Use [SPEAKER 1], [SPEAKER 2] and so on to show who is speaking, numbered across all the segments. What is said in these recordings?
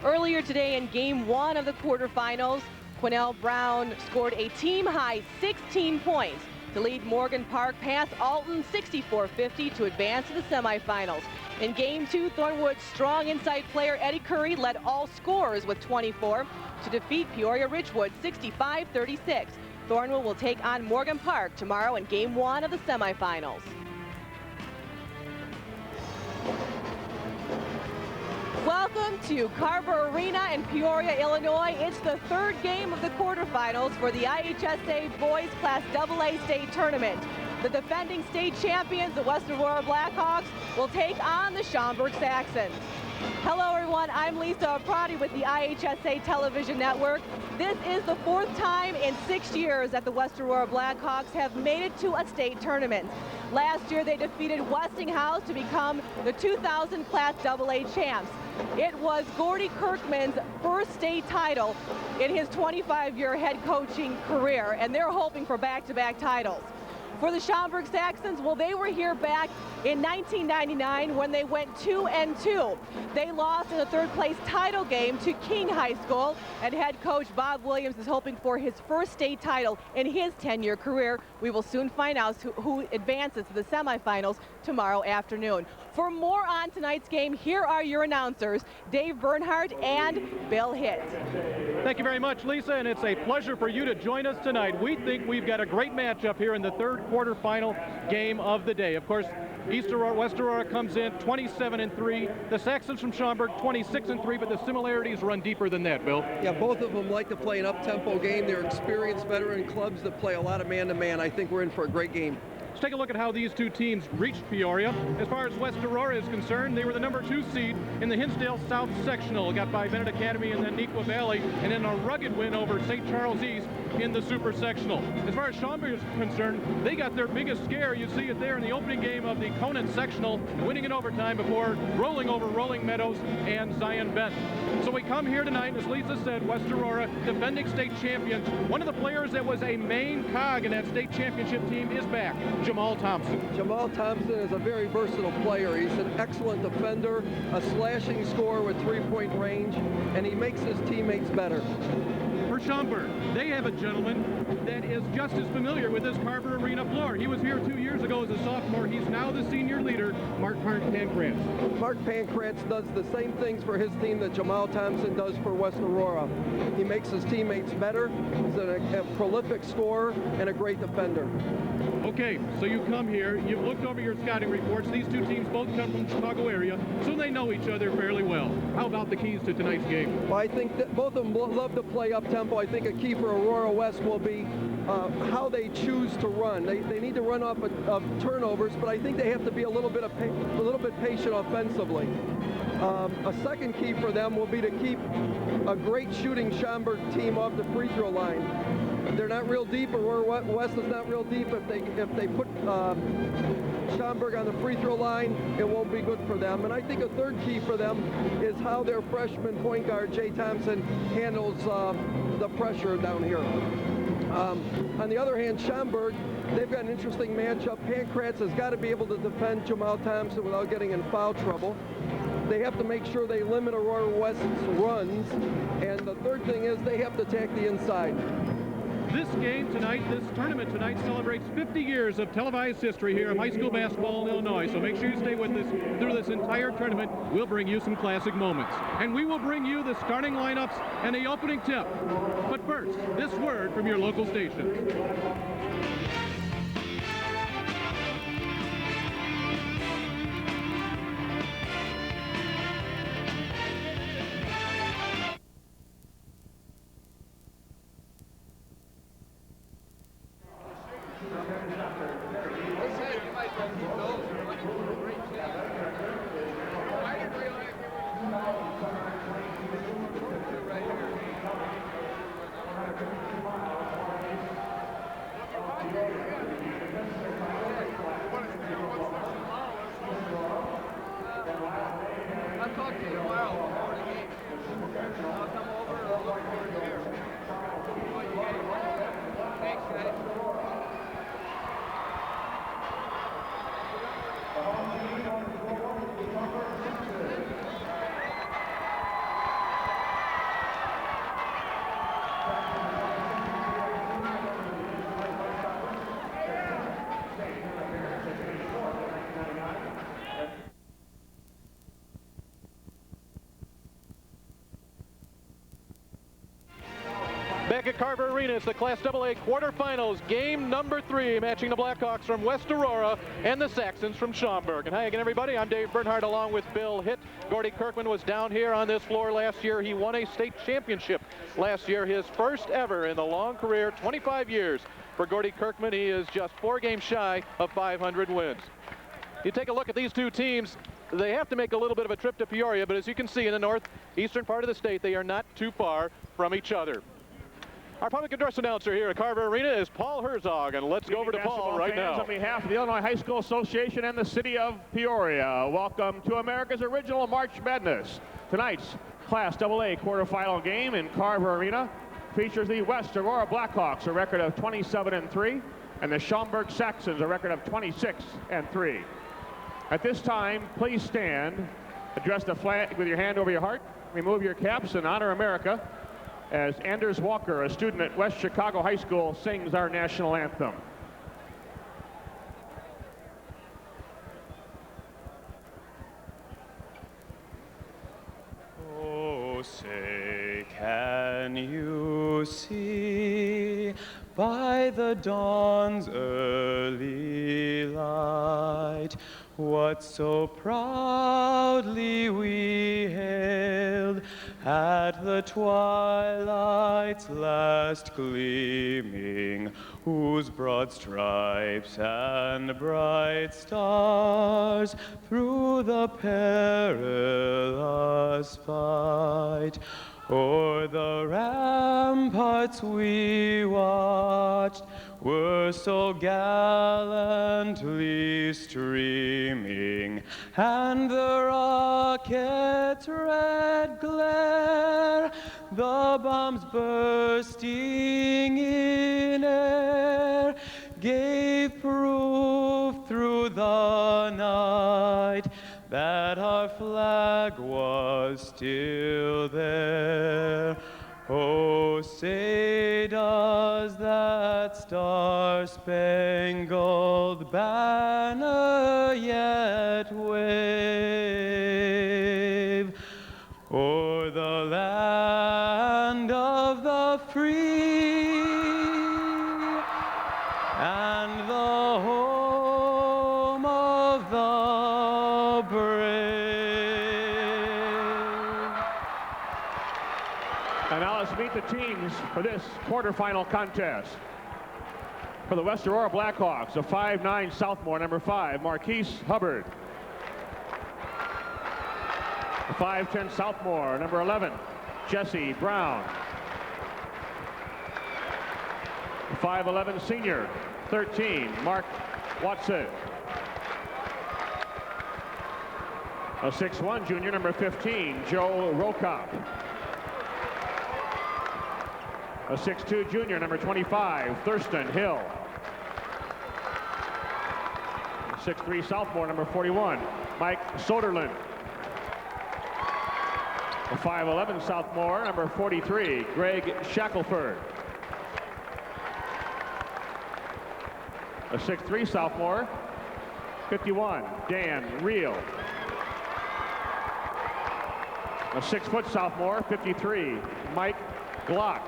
[SPEAKER 1] Earlier today in Game 1 of the quarterfinals, Quinnell Brown scored a team-high 16 points to lead Morgan Park past Alton 64-50 to advance to the semifinals. In Game 2, Thornwood's strong inside player Eddie Curry led all scorers with 24 to defeat Peoria Ridgewood 65-36. Thornwood will take on Morgan Park tomorrow in Game 1 of the semifinals. Welcome to Carver Arena in Peoria, Illinois. It's the third game of the quarterfinals for the IHSA Boys Class AA State Tournament. The defending state champions, the West Aurora Blackhawks, will take on the Schaumburg Saxons. Hello everyone, I'm Lisa Prati with the IHSA Television Network. This is the fourth time in 6 years that the West Aurora Blackhawks have made it to a state tournament. Last year they defeated Westinghouse to become the 2000 Class AA champs. It was Gordy Kirkman's first state title in his 25-year head coaching career, and they're hoping for back-to-back titles. For the Schaumburg Saxons, well, they were here back in 1999 when they went 2-2. They lost in the third-place title game to King High School, and head coach Bob Williams is hoping for his first state title in his 10-year career. We will soon find out who advances to the semifinals tomorrow afternoon. For more on tonight's game, here are your announcers, Dave Bernhardt and Bill Hitt.
[SPEAKER 2] Thank you very much, Lisa, and it's a pleasure for you to join us tonight. We think we've got a great matchup here in the third quarterfinal game of the day. Of course, West Aurora comes in 27-3. The Saxons from Schaumburg 26-3, but the similarities run deeper than that, Bill.
[SPEAKER 3] Yeah, both of them like to play an up-tempo game. They're experienced veteran clubs that play a lot of man-to-man. I think we're in for a great game.
[SPEAKER 2] Let's take a look at how these two teams reached Peoria. As far as West Aurora is concerned, they were the #2 seed in the Hinsdale South Sectional, got by Bennett Academy and then Neuqua Valley, and then a rugged win over St. Charles East in the Super Sectional. As far as Schaumburg is concerned, they got their biggest scare. You see it there in the opening game of the Conant Sectional, winning in overtime before rolling over Rolling Meadows and Zion Bent. So we come here tonight, as Lisa said, West Aurora, defending state champions. One of the players that was a main cog in that state championship team is back, Jamal Thompson.
[SPEAKER 3] Jamal Thompson is a very versatile player. He's an excellent defender, a slashing scorer with three-point range, and he makes his teammates better.
[SPEAKER 2] For Schaumburg, they have a gentleman that is just as familiar with this Carver Arena floor. He was here 2 years ago as a sophomore. He's now the senior leader, Mark Pancratz.
[SPEAKER 3] Mark Pancratz does the same things for his team that Jamal Thompson does for West Aurora. He makes his teammates better. He's a prolific scorer and a great defender.
[SPEAKER 2] Okay, so you come here, you've looked over your scouting reports. These two teams both come from the Chicago area, so they know each other fairly well. How about the keys to tonight's game?
[SPEAKER 3] Well, I think that both of them love to play up-tempo. I think a key for Aurora West will be how they choose to run. They need to run off of turnovers, but I think they have to be a little bit patient offensively. A second key for them will be to keep a great shooting Schaumburg team off the free throw line. They're not real deep, or West is not real deep. If they put Schaumburg on the free throw line, it won't be good for them. And I think a third key for them is how their freshman point guard, Jay Thompson, handles the pressure down here. On the other hand, Schaumburg, they've got an interesting matchup. Pancratz has got to be able to defend Jamal Thompson without getting in foul trouble. They have to make sure they limit Aurora West's runs. And the third thing is they have to attack the inside.
[SPEAKER 2] This game tonight, this tournament tonight, celebrates 50 years of televised history here of high school basketball in Illinois. So make sure you stay with us through this entire tournament. We'll bring you some classic moments. And we will bring you the starting lineups and the opening tip. But first, this word from your local station. back at Carver Arena. It's the Class AA quarterfinals, game number 3, matching the Blackhawks from West Aurora and the Saxons from Schaumburg. And hi again, everybody. I'm Dave Bernhardt along with Bill Hitt. Gordy Kirkman was down here on this floor last year. He won a state championship last year, his first ever in the long career, 25 years. For Gordy Kirkman, he is just 4 games shy of 500 wins. You take a look at these two teams. They have to make a little bit of a trip to Peoria, but as you can see in the northeastern part of the state, they are not too far from each other. Our public address announcer here at Carver Arena is Paul Herzog, and let's go over to Paul right now.
[SPEAKER 4] On behalf of the Illinois High School Association and the city of Peoria, welcome to America's original March Madness. Tonight's Class AA quarterfinal game in Carver Arena features the West Aurora Blackhawks, a record of 27-3, and the Schaumburg Saxons, a record of 26-3. At this time, please stand, address the flag with your hand over your heart, remove your caps, and honor America as Anders Walker, a student at West Chicago High School, sings our national anthem.
[SPEAKER 5] Oh, say, can you see by the dawn's early light what so proudly we hailed at the twilight's last gleaming, whose broad stripes and bright stars through the perilous fight o'er the ramparts we watched were so gallantly streaming, and the rocket's red glare, the bombs bursting in air, gave proof through the night that our flag was still there. Oh, say does that star-spangled banner yet wave o'er the land of the free and the home of the brave?
[SPEAKER 4] And now let's meet the teams for this quarterfinal contest. For the West Aurora Blackhawks, a 5'9" sophomore, number 5, Marquise Hubbard. A 5'10" sophomore, number 11, Jesse Brown. A 5'11" senior, 13, Mark Watson. A 6'1" junior, number 15, Joe Rokop. A 6'2" junior, number 25, Thurston Hill. A 6'3" sophomore, number 41, Mike Soderlund. A 5'11" sophomore, number 43, Greg Shackelford. A 6'3" sophomore, 51, Dan Reel. A 6' sophomore, 53, Mike Glock.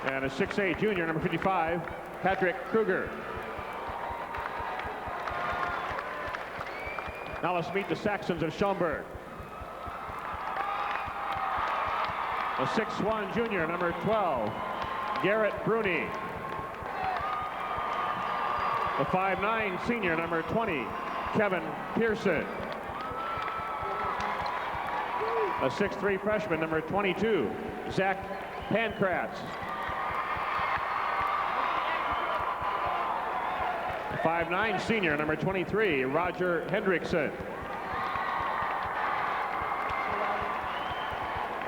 [SPEAKER 4] And a 6'8" junior, number 55, Patrick Kruger. Now let's meet the Saxons of Schaumburg. A 6'1" junior, number 12, Garrett Bruni. A 5'9" senior, number 20, Kevin Pearson. A 6'3" freshman, number 22, Zach Pankratz. A 5'9" senior, number 23, Roger Hendrickson.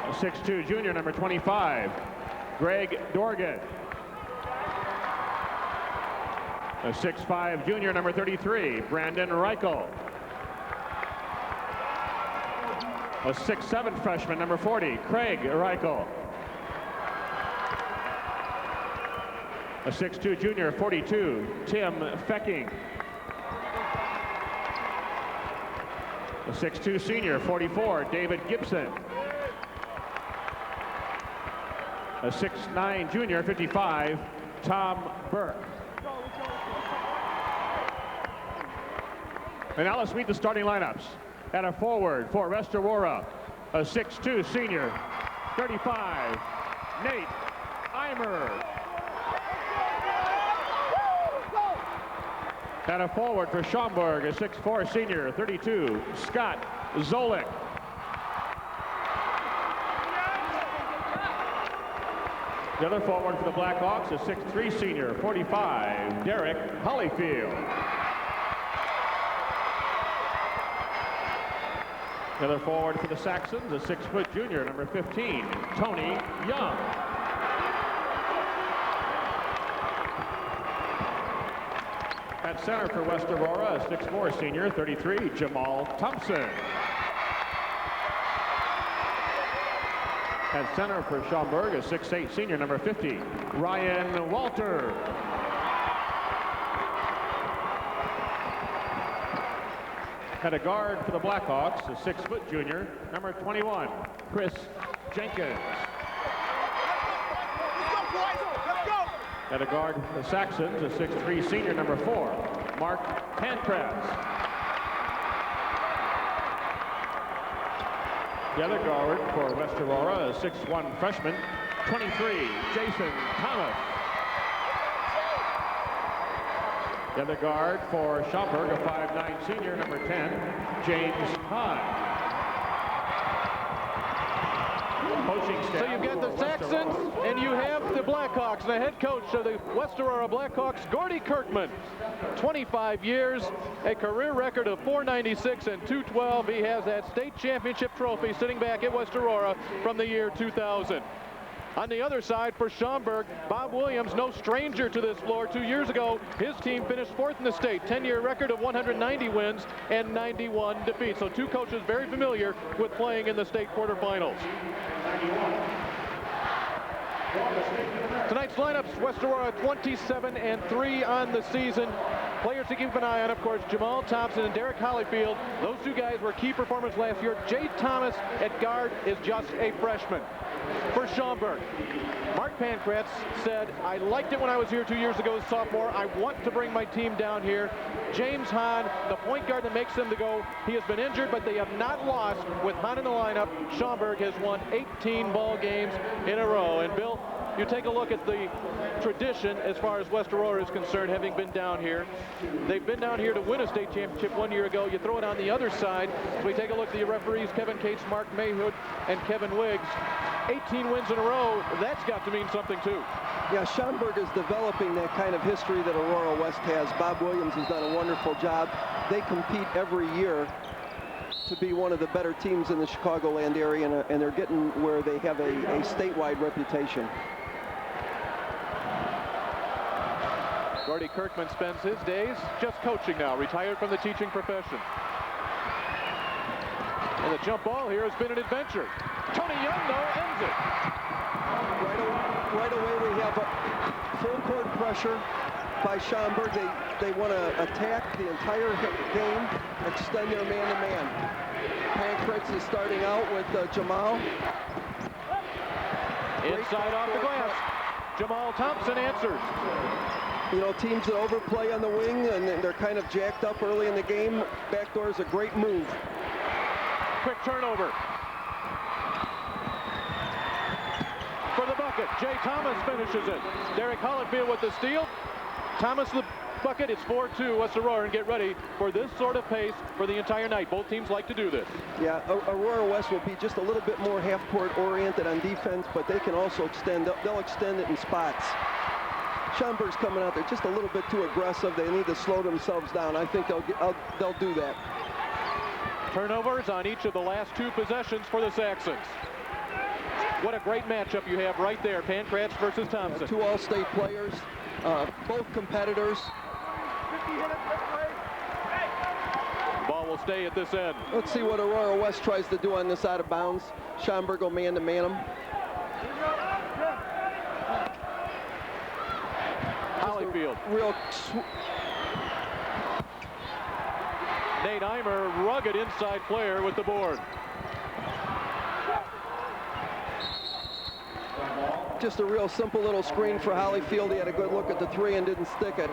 [SPEAKER 4] A 6'2" junior, number 25, Greg Dorgan. A 6'5" junior, number 33, Brandon Reichel. A 6'7" freshman, number 40, Craig Reichel. A 6'2" junior, 42, Tim Fecking. A 6'2" senior, 44, David Gibson. a 6'9" junior, 55, Tom Burke. And now let's meet the starting lineups. At a forward for West Aurora, a 6'2" senior, 35, Nate Eimer. At a forward for Schaumburg, a 6'4" senior, 32, Scott Zolik. The other forward for the Blackhawks, a 6'3" senior, 45, Derek Hollyfield. The other forward for the Saxons, a 6-foot junior, number 15, Tony Young. At center for West Aurora, a 6'4" senior, 33, Jamal Thompson. At center for Schaumburg, a 6'8" senior, number 50, Ryan Walter. At a guard for the Blackhawks, a 6-foot junior, number 21, Chris Jenkins. At a guard for the Saxons, a 6'3" senior, number 4, Mark Pankratz. The other guard for West Aurora, a 6'1" freshman, 23, Jason Thomas. The other guard for Schaumburg, a 5'9" senior, number 10, James Hahn. Coaching staff.
[SPEAKER 6] So you've got the Saxons and you have the Blackhawks. The head coach of the West Aurora Blackhawks, Gordy Kirkman. 25 years, a career record of .496 and .212. He has that state championship trophy sitting back at West Aurora from the year 2000. On the other side for Schaumburg, Bob Williams, no stranger to this floor. 2 years ago, his team finished 4th in the state, 10-year record of 190 wins and 91 defeats. So two coaches very familiar with playing in the state quarterfinals. Tonight's lineups, West Aurora 27-3 on the season. Players to keep an eye on, of course, Jamal Thompson and Derek Hollyfield. Those two guys were key performers last year. Jay Thomas at guard is just a freshman. For Schaumburg, Mark Pankratz said, I liked it when I was here 2 years ago as sophomore. I want to bring my team down here. James Hahn, the point guard that makes them to go. He has been injured, but they have not lost with Hahn in the lineup. Schaumburg has won 18 ball games in a row. And Bill, you take a look at the tradition as far as West Aurora is concerned, having been down here. They've been down here to win a state championship 1 year ago. You throw it on the other side. So we take a look at the referees, Kevin Cates, Mark Mayhood, and Kevin Wiggs. 18 wins in a row, that's got to mean something too.
[SPEAKER 3] Yeah, Schaumburg is developing that kind of history that Aurora West has. Bob Williams has done a wonderful job. They compete every year to be one of the better teams in the Chicagoland area, and they're getting where they have a statewide reputation.
[SPEAKER 6] Gordy Kirkman spends his days just coaching now, retired from the teaching profession. And the jump ball here has been an adventure. Tony Young, though, ends it.
[SPEAKER 3] Right away we have a full court pressure by Schaumburg. They want to attack the entire game, extend their man-to-man. Pankratz is starting out with Jamal.
[SPEAKER 6] Inside off the glass. Jamal Thompson answers.
[SPEAKER 3] You know, teams that overplay on the wing and they're kind of jacked up early in the game, backdoor is a great move.
[SPEAKER 6] Quick turnover. For the bucket, Jay Thomas finishes it. Derek Hollyfield with the steal. Thomas the bucket. It's 4-2 West Aurora, and get ready for this sort of pace for the entire night. Both teams like to do this. Yeah,
[SPEAKER 3] Aurora West will be just a little bit more half-court oriented on defense, but they can also extend. They'll extend it in spots. Schaumburg's coming out there just a little bit too aggressive. They need to slow themselves down. I think they'll do that.
[SPEAKER 6] Turnovers on each of the last two possessions for the Saxons. What a great matchup you have right there, Pankratz versus Thompson.
[SPEAKER 3] Two all-state players, both competitors.
[SPEAKER 6] Ball will stay at this end.
[SPEAKER 3] Let's see what Aurora West tries to do on this out of bounds. Schaumburg will man-to-man them.
[SPEAKER 6] Hollyfield. Nate Eimer, rugged inside player with the board.
[SPEAKER 3] Just a real simple little screen for Hollyfield. He had a good look at the three and didn't stick it.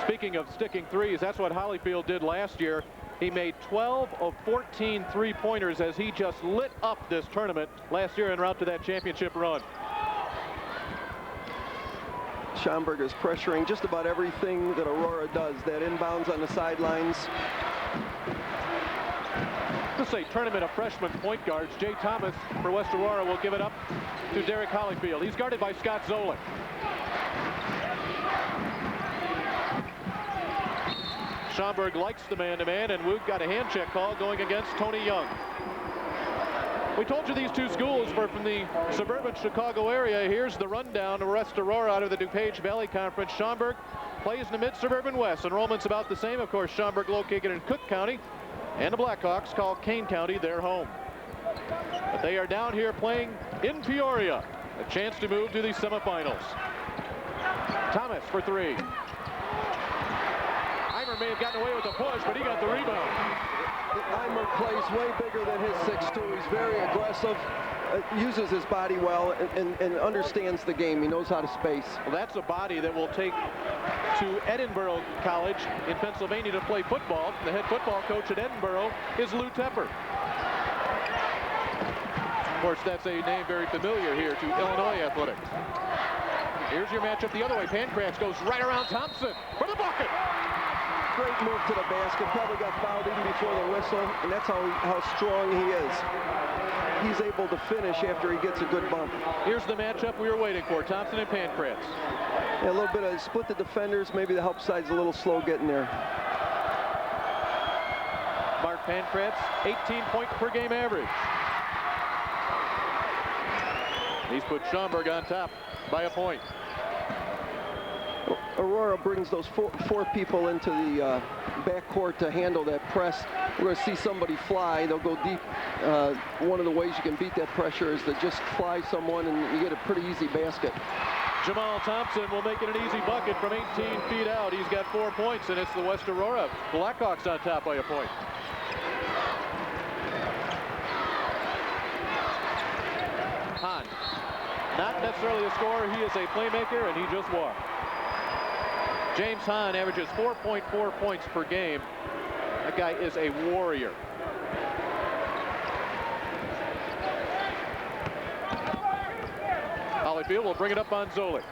[SPEAKER 6] Speaking of sticking threes, that's what Hollyfield did last year. He made 12 of 14 three-pointers as he just lit up this tournament last year en route to that championship run.
[SPEAKER 3] Schaumburg is pressuring just about everything that Aurora does. That inbounds on the sidelines.
[SPEAKER 6] This is a tournament of freshman point guards. Jay Thomas for West Aurora will give it up to Derek Hollyfield. He's guarded by Scott Zolik. Schaumburg likes the man-to-man, and Woog got a hand check call going against Tony Young. We told you these two schools were from the suburban Chicago area. Here's the rundown of West Aurora out of the DuPage Valley Conference. Schaumburg plays in the mid-suburban West. Enrollment's about the same. Of course, Schaumburg located in Cook County, and the Blackhawks call Kane County their home. But they are down here playing in Peoria. A chance to move to the semifinals. Thomas for three. Eimer may have gotten away with the push, but he got the rebound.
[SPEAKER 3] Eimer plays way bigger than his 6'2". He's very aggressive, uses his body well, and understands the game. He knows how to space.
[SPEAKER 6] Well, that's a body that will take to Edinburgh College in Pennsylvania to play football. The head football coach at Edinburgh is Lou Tepper. Of course, that's a name very familiar here to Illinois athletics. Here's your matchup the other way. Pancratz goes right around Thompson for the bucket.
[SPEAKER 3] Great move to the basket. Probably got fouled even before the whistle, and that's how strong he is. He's able to finish after he gets a good bump.
[SPEAKER 6] Here's the matchup we were waiting for, Thompson and Pancratz.
[SPEAKER 3] Yeah, a little bit of split the defenders. Maybe the help side's a little slow getting there.
[SPEAKER 6] Mark Pancratz, 18 point per game average. He's put Schaumburg on top by a point.
[SPEAKER 3] Aurora brings those four people into the backcourt to handle that press. We're going to see somebody fly. They'll go deep. One of the ways you can beat that pressure is to just fly someone, and you get a pretty easy basket.
[SPEAKER 6] Jamal Thompson will make it an easy bucket from 18 feet out. He's got 4 points, and it's the West Aurora Blackhawks on top by a point. Hahn, not necessarily a scorer. He is a playmaker, and he just walked. James Hahn averages 4.4 points per game. That guy is a warrior. Hollyfield will bring it up on Zolik.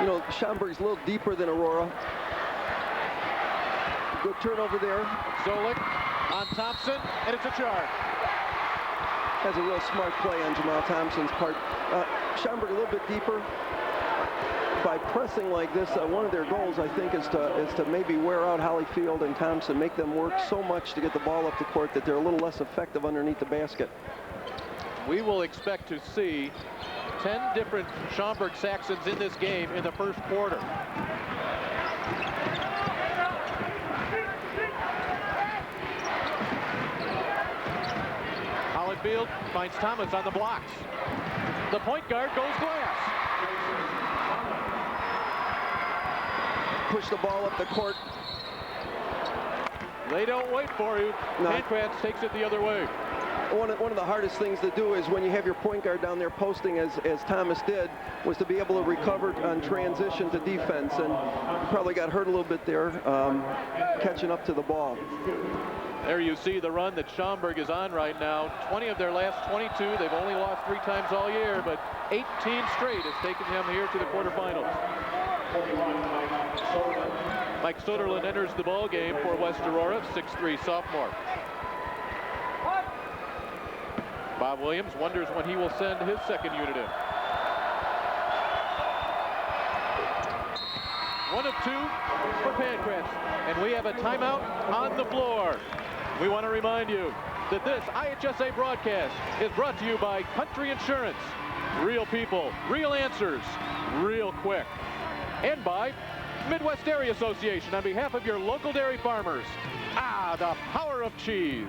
[SPEAKER 3] You know, Schaumburg's a little deeper than Aurora. Good turnover there.
[SPEAKER 6] Zolik on Thompson, and it's a charge.
[SPEAKER 3] Has a real smart play on Jamal Thompson's part. Schaumburg a little bit deeper. By pressing like this, one of their goals, I think, is to maybe wear out Hollyfield and Thompson, make them work so much to get the ball up the court that they're a little less effective underneath the basket.
[SPEAKER 6] We will expect to see 10 different Schaumburg Saxons in this game in the first quarter. Hollyfield finds Thomas on the blocks. The point guard goes glass.
[SPEAKER 3] Push the ball up the court.
[SPEAKER 6] They don't wait for you.
[SPEAKER 3] No.
[SPEAKER 6] Pancratz takes it the other way.
[SPEAKER 3] One of the hardest things to do is when you have your point guard down there posting as Thomas did, was to be able to recover on transition to defense, and probably got hurt a little bit there catching up to the ball.
[SPEAKER 6] There you see the run that Schaumburg is on right now. 20 of their last 22. They've only lost 3 times all year, but 18 straight has taken them here to the quarterfinals. Mike Soderlund enters the ball game for West Aurora, 6'3" sophomore. Bob Williams wonders when he will send his second unit in. 1 of 2 for Pancratz, and we have a timeout on the floor. We want to remind you that this IHSA broadcast is brought to you by Country Insurance. Real people, real answers, real quick. And by Midwest Dairy Association on behalf of your local dairy farmers. The power of cheese.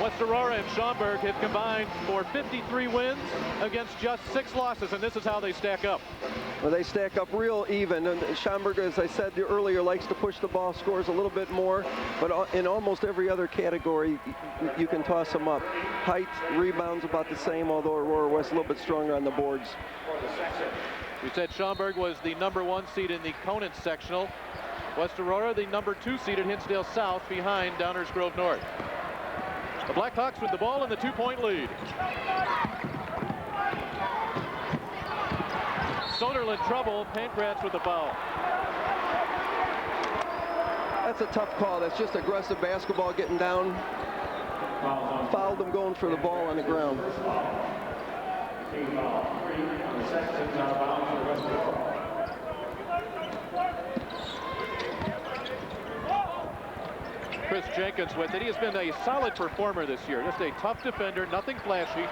[SPEAKER 6] West Aurora and Schaumburg have combined for 53 wins against just 6 losses, and this is how they stack up.
[SPEAKER 3] Well, they stack up real even, and Schaumburg, as I said earlier, likes to push the ball, scores a little bit more, but in almost every other category, you can toss them up. Height, rebounds about the same, although Aurora West a little bit stronger on the boards.
[SPEAKER 6] We said Schaumburg was the #1 seed in the Conant sectional. West Aurora, the #2 seed at Hinsdale South, behind Downers Grove North. The Blackhawks with the ball in the 2-point lead. Soderlund trouble, Pankratz with the foul.
[SPEAKER 3] That's a tough call. That's just aggressive basketball, getting down. Fouled them going for the ball on the ground.
[SPEAKER 6] Chris Jenkins with it. He has been a solid performer this year. Just a tough defender, nothing flashy.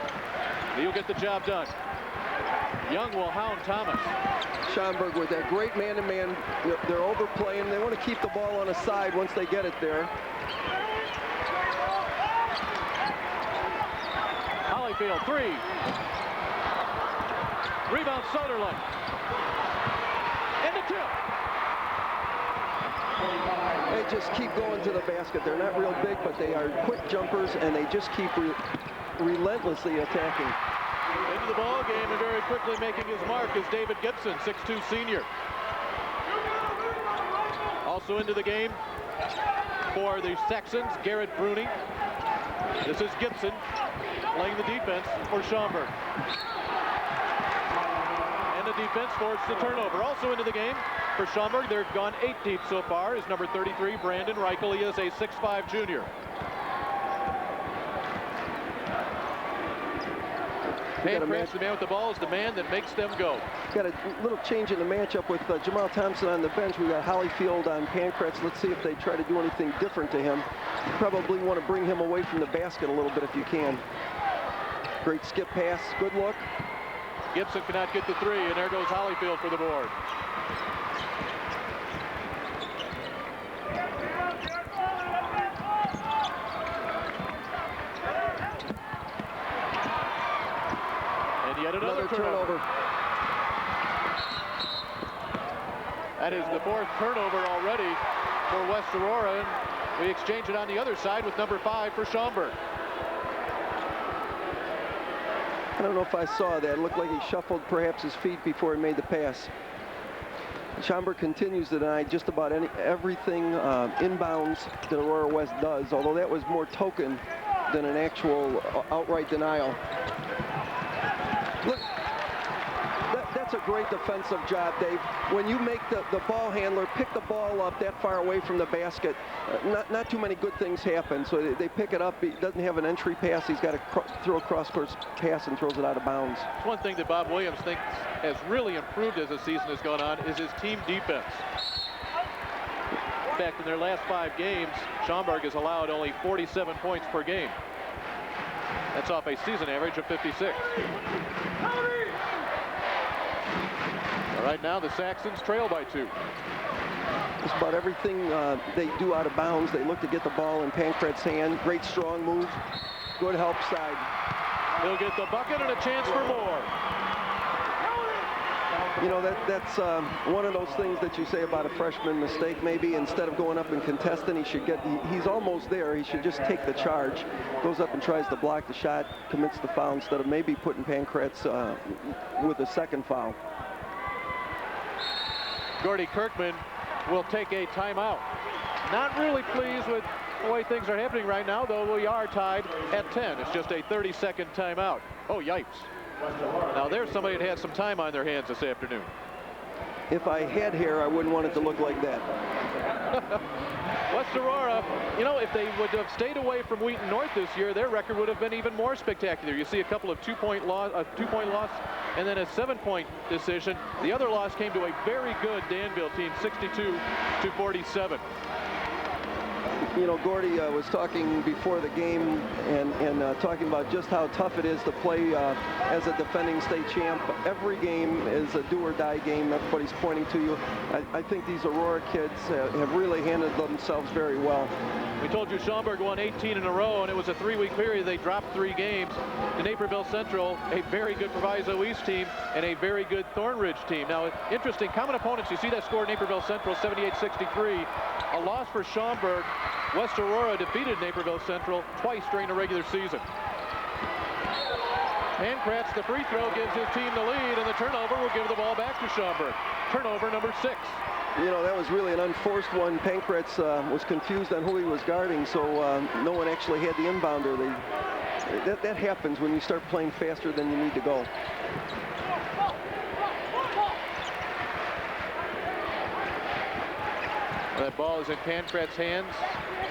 [SPEAKER 6] He'll get the job done. Young will hound Thomas.
[SPEAKER 3] Schaumburg with that great man-to-man. They're overplaying. They want to keep the ball on a side once they get it there.
[SPEAKER 6] Holyfield, 3. Rebound Soderlund. And the tip.
[SPEAKER 3] They just keep going to the basket. They're not real big, but they are quick jumpers, and they just keep relentlessly attacking.
[SPEAKER 6] Into the ball game and very quickly making his mark is David Gibson, 6'2" senior. Also into the game for the Saxons, Garrett Bruni. This is Gibson playing the defense for Schaumburg. And the defense forced the turnover. Also into the game for Schaumburg, they've gone 8 deep so far, is number 33, Brandon Reichel. He is a 6'5" junior. Pankratz, the man with the ball, is the man that makes them go.
[SPEAKER 3] Got a little change in the matchup with Jamal Thompson on the bench. We got Holyfield on Pankratz. Let's see if they try to do anything different to him. Probably want to bring him away from the basket a little bit if you can. Great skip pass, good look.
[SPEAKER 6] Gibson cannot get the 3, and there goes Holyfield for the board. Yet another turnover. That is the 4th turnover already for West Aurora, and we exchange it on the other side with number 5 for Schaumburg.
[SPEAKER 3] I don't know if I saw that. It looked like he shuffled perhaps his feet before he made the pass. Schaumburg continues to deny just about everything inbounds that Aurora West does, although that was more token than an actual outright denial. Look, that's a great defensive job, Dave. When you make the ball handler pick the ball up that far away from the basket, not too many good things happen. So they pick it up. He doesn't have an entry pass. He's got to throw a cross-court pass and throws it out of bounds.
[SPEAKER 6] One thing that Bob Williams thinks has really improved as the season has gone on is his team defense. In fact, in their last 5 games, Schaumburg has allowed only 47 points per game. That's off a season average of 56. Right now, the Saxons trail by 2.
[SPEAKER 3] Just about everything they do out of bounds, they look to get the ball in Pankratz's hand. Great strong move. Good help side.
[SPEAKER 6] He'll get the bucket and a chance for more.
[SPEAKER 3] You know, that's one of those things that you say about a freshman mistake. Maybe instead of going up and contesting, he's almost there. He should just take the charge. Goes up and tries to block the shot, commits the foul instead of maybe putting Pankratz with a second foul.
[SPEAKER 6] Gordy Kirkman will take a timeout. Not really pleased with the way things are happening right now, though we are tied at 10. It's just a 30-second timeout. Oh, yikes. Now there's somebody that had some time on their hands this afternoon.
[SPEAKER 3] If I had hair, I wouldn't want it to look like that.
[SPEAKER 6] West Aurora, you know, if they would have stayed away from Wheaton North this year, their record would have been even more spectacular. You see a couple of two-point loss, and then a 7-point decision. The other loss came to a very good Danville team, 62-47.
[SPEAKER 3] You know, Gordy was talking before the game and talking about just how tough it is to play as a defending state champ. Every game is a do-or-die game. That's what he's pointing to you. I think these Aurora kids have really handled themselves very well.
[SPEAKER 6] We told you Schaumburg won 18 in a row, and it was a 3-week period. They dropped 3 games. The Naperville Central, a very good Proviso East team, and a very good Thornridge team. Now, interesting, common opponents. You see that score, Naperville Central, 78-63. A loss for Schaumburg. West Aurora defeated Naperville Central twice during the regular season. Pankratz, the free throw, gives his team the lead, and the turnover will give the ball back to Schaumburg. Turnover number 6.
[SPEAKER 3] You know, that was really an unforced one. Pankratz was confused on who he was guarding, so no one actually had the inbounder. That happens when you start playing faster than you need to go.
[SPEAKER 6] That ball is in Pankratz's hands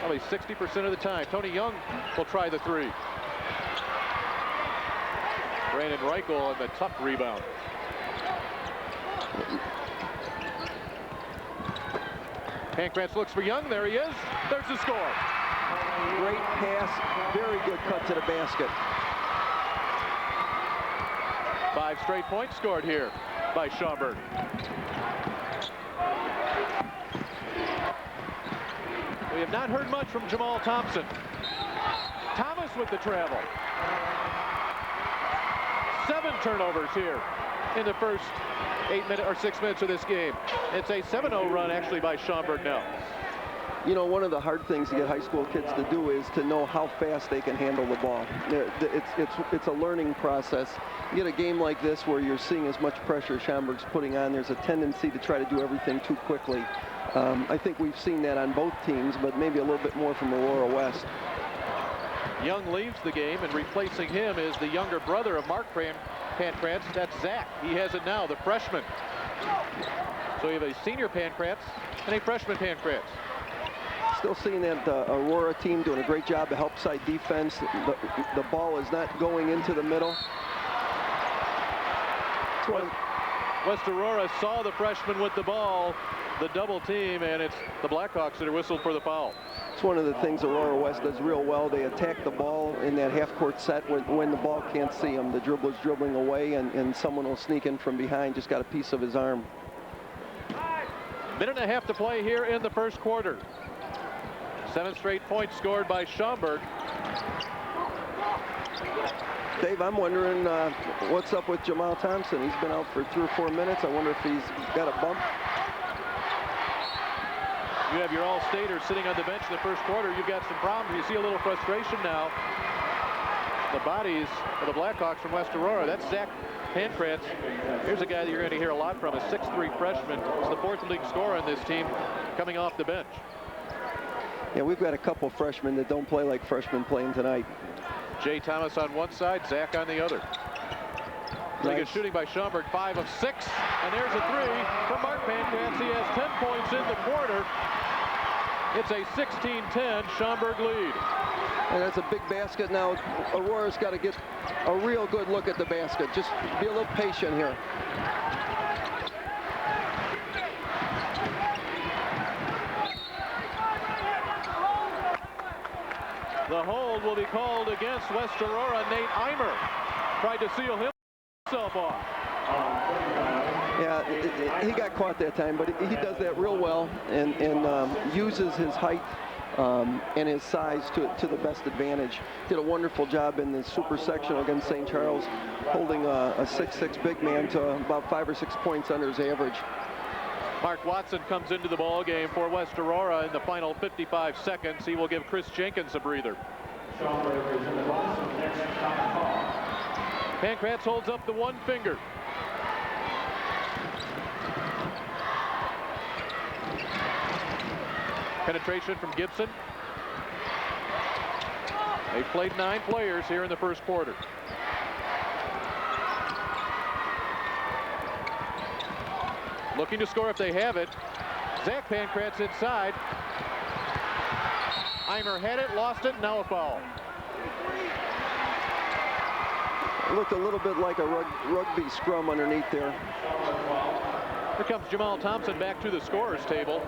[SPEAKER 6] probably 60% of the time. Tony Young will try the 3. Brandon Reichel on the tough rebound. Pankratz looks for Young. There he is. There's the score.
[SPEAKER 3] Great pass. Very good cut to the basket.
[SPEAKER 6] 5 straight points scored here by Schaumburg. We have not heard much from Jamal Thompson. Thomas with the travel. 7 turnovers here in the first 6 minutes of this game. It's a 7-0 run actually by Schaumburg now.
[SPEAKER 3] You know, one of the hard things to get high school kids to do is to know how fast they can handle the ball. It's a learning process. You get a game like this where you're seeing as much pressure Schaumburg's putting on, there's a tendency to try to do everything too quickly. I think we've seen that on both teams, but maybe a little bit more from Aurora West.
[SPEAKER 6] Young leaves the game, and replacing him is the younger brother of Mark Pankratz. That's Zach. He has it now, the freshman. So you have a senior Pankratz and a freshman Pankratz.
[SPEAKER 3] Still seeing that Aurora team doing a great job of help side defense. The ball is not going into the middle.
[SPEAKER 6] West Aurora saw the freshman with the ball, the double team, and it's the Blackhawks that are whistled for the foul.
[SPEAKER 3] It's one of the things Aurora West does real well. They attack the ball in that half-court set when the ball can't see them. The dribbler's dribbling away, and someone will sneak in from behind, just got a piece of his arm.
[SPEAKER 6] Minute and a half to play here in the first quarter. 7 straight points scored by Schaumburg.
[SPEAKER 3] Dave, I'm wondering what's up with Jamal Thompson. He's been out for 3 or 4 minutes. I wonder if he's got a bump.
[SPEAKER 6] You have your all-staters sitting on the bench in the first quarter. You've got some problems. You see a little frustration now. The bodies of the Blackhawks from West Aurora. That's Zach Pankratz. Here's a guy that you're going to hear a lot from, a 6'3" freshman. He's the 4th league scorer on this team, coming off the bench.
[SPEAKER 3] Yeah, we've got a couple freshmen that don't play like freshmen playing tonight.
[SPEAKER 6] Jay Thomas on one side, Zach on the other. Really good shooting by Schaumburg, 5 of 6. And there's a 3 from Mark Pankratz. He has 10 points in the quarter. It's a 16-10 Schaumburg lead.
[SPEAKER 3] And that's a big basket. Now Aurora's got to get a real good look at the basket. Just be a little patient here.
[SPEAKER 6] The hold will be called against West Aurora. Nate Eimer tried to seal himself off.
[SPEAKER 3] Yeah, he got caught that time, but he does that real well and uses his height and his size to the best advantage. Did a wonderful job in the super sectional against St. Charles, holding a 6'6" big man to about 5 or 6 points under his average.
[SPEAKER 6] Mark Watson comes into the ball game for West Aurora in the final 55 seconds. He will give Chris Jenkins a breather. Pankratz holds up the one finger. Penetration from Gibson. They played 9 players here in the first quarter. Looking to score if they have it. Zach Pankratz inside. Eimer had it, lost it, now a foul.
[SPEAKER 3] It looked a little bit like a rugby scrum underneath there.
[SPEAKER 6] Here comes Jamal Thompson back to the scorer's table.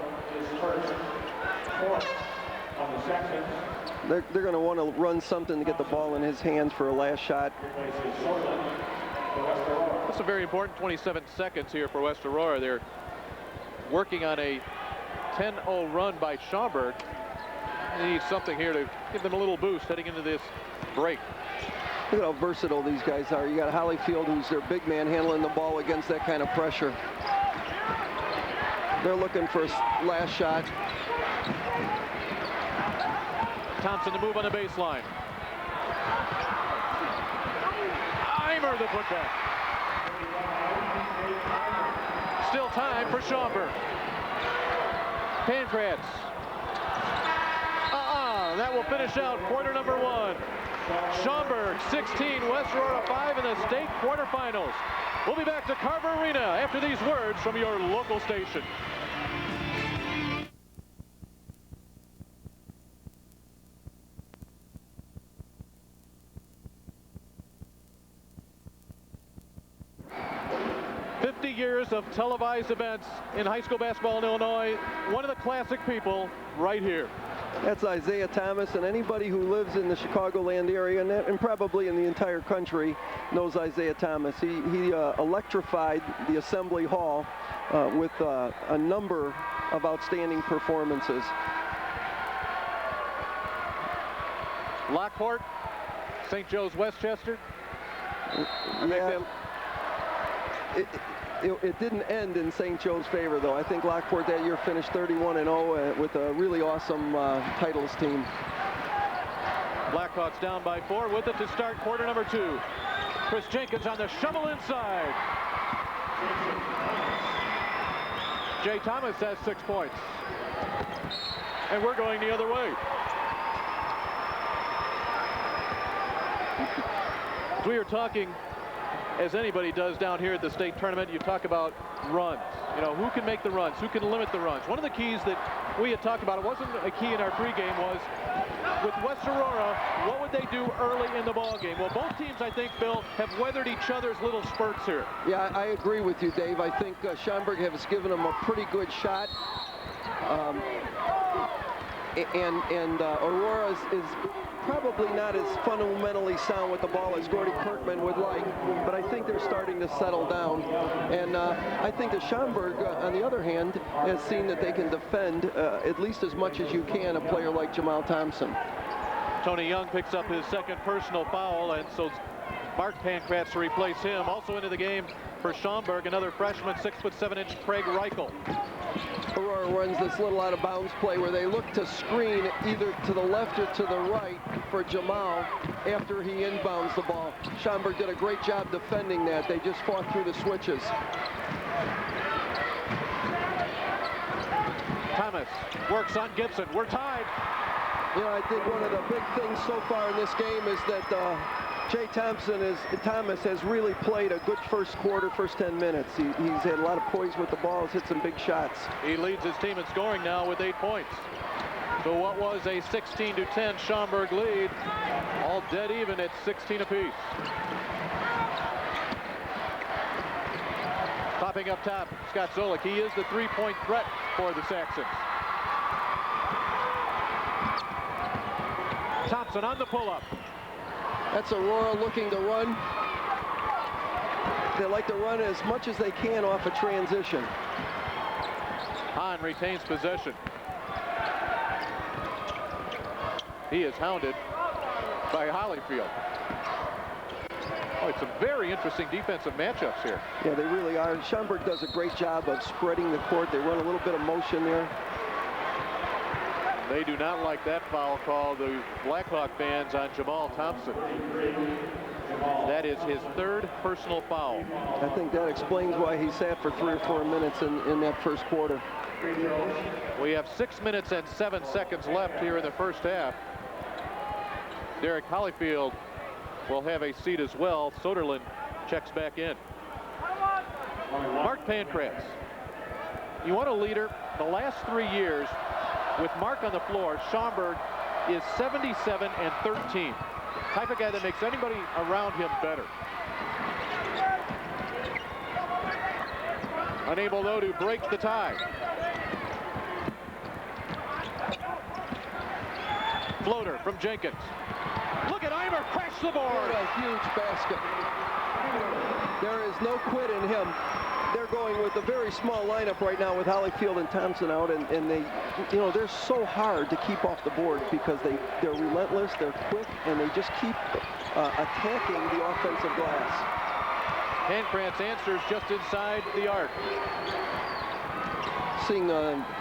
[SPEAKER 3] They're going to want to run something to get the ball in his hands for a last shot.
[SPEAKER 6] That's a very important 27 seconds here for West Aurora. They're working on a 10-0 run by Schaumburg. They need something here to give them a little boost heading into this break.
[SPEAKER 3] Look at how versatile these guys are. You got Hollyfield, who's their big man, handling the ball against that kind of pressure. They're looking for a last shot.
[SPEAKER 6] Thompson to move on the baseline. Eimer the putback. Still time for Schaumburg. Pancratz. That will finish out quarter number 1. Schaumburg 16, West Aurora 5 in the state quarterfinals. We'll be back to Carver Arena after these words from your local station. Years of televised events in high school basketball in Illinois. One of the classic people right here.
[SPEAKER 3] That's Isaiah Thomas, and anybody who lives in the Chicagoland area and probably in the entire country knows Isaiah Thomas. He electrified the Assembly Hall with a number of outstanding performances.
[SPEAKER 6] Lockport, St. Joe's Westchester.
[SPEAKER 3] Yeah. It didn't end in St. Joe's favor, though. I think Lockport that year finished 31-0 with a really awesome titles team.
[SPEAKER 6] Blackhawks down by 4 with it to start quarter number 2. Chris Jenkins on the shovel inside. Jay Thomas has 6 points. And we're going the other way. As we are talking, as anybody does down here at the state tournament, you talk about runs. You know, who can make the runs? Who can limit the runs? One of the keys that we had talked about, it wasn't a key in our pregame, was with West Aurora, what would they do early in the ball game? Well, both teams, I think, Bill, have weathered each other's little spurts here.
[SPEAKER 3] Yeah, I agree with you, Dave. I think Schaumburg has given them a pretty good shot. Aurora is probably not as fundamentally sound with the ball as Gordy Kirkman would like, but I think they're starting to settle down. And I think that Schaumburg, on the other hand, has seen that they can defend at least as much as you can a player like Jamal Thompson.
[SPEAKER 6] Tony Young picks up his second personal foul, and so Mark Pancratz to replace him. Also into the game for Schaumburg, another freshman, 6'7" Craig Reichel.
[SPEAKER 3] Aurora runs this little out of bounds play where they look to screen either to the left or to the right for Jamal after he inbounds the ball. Schaumburg did a great job defending that. They just fought through the switches. Thomas works on Gibson. We're tied. You know, I think one of the big things so far in this game is that Jay Thomas has really played a good first quarter, first 10 minutes. He's had a lot of poise with the ball, hit some big shots.
[SPEAKER 6] He leads his team in scoring now with 8 points. So what was a 16-10 Schaumburg lead, all dead even at 16 apiece. Popping up top, Scott Zolik. He is the three-point threat for the Saxons. Thompson on the pull-up.
[SPEAKER 3] That's Aurora looking to run. They like to run as much as they can off a transition.
[SPEAKER 6] Hahn retains possession. He is hounded by Hollyfield. Oh, it's some very interesting defensive matchups here.
[SPEAKER 3] Yeah, they really are. Schaumburg does a great job of spreading the court. They run a little bit of motion there.
[SPEAKER 6] They do not like that foul call, the Blackhawk fans, on Jamal Thompson. That is his third personal foul.
[SPEAKER 3] I think that explains why he sat for 3 or 4 minutes in that first quarter.
[SPEAKER 6] We have 6 minutes and 7 seconds left here in the first half. Derek Hollyfield will have a seat as well. Soderlund checks back in. Mark Pancratz. You want a leader? The last 3 years, with Mark on the floor, Schaumburg is 77-13. Type of guy that makes anybody around him better. Unable, though, to break the tie. Floater from Jenkins. Look at Eimer crash the board.
[SPEAKER 3] What a huge basket. There is no quit in him. They're going with a very small lineup right now with Holyfield and Thompson out, and they, you know, they're so hard to keep off the board because they're relentless, they're quick, and they just keep attacking the offensive glass.
[SPEAKER 6] Handkrantz answers just inside the arc.
[SPEAKER 3] Seeing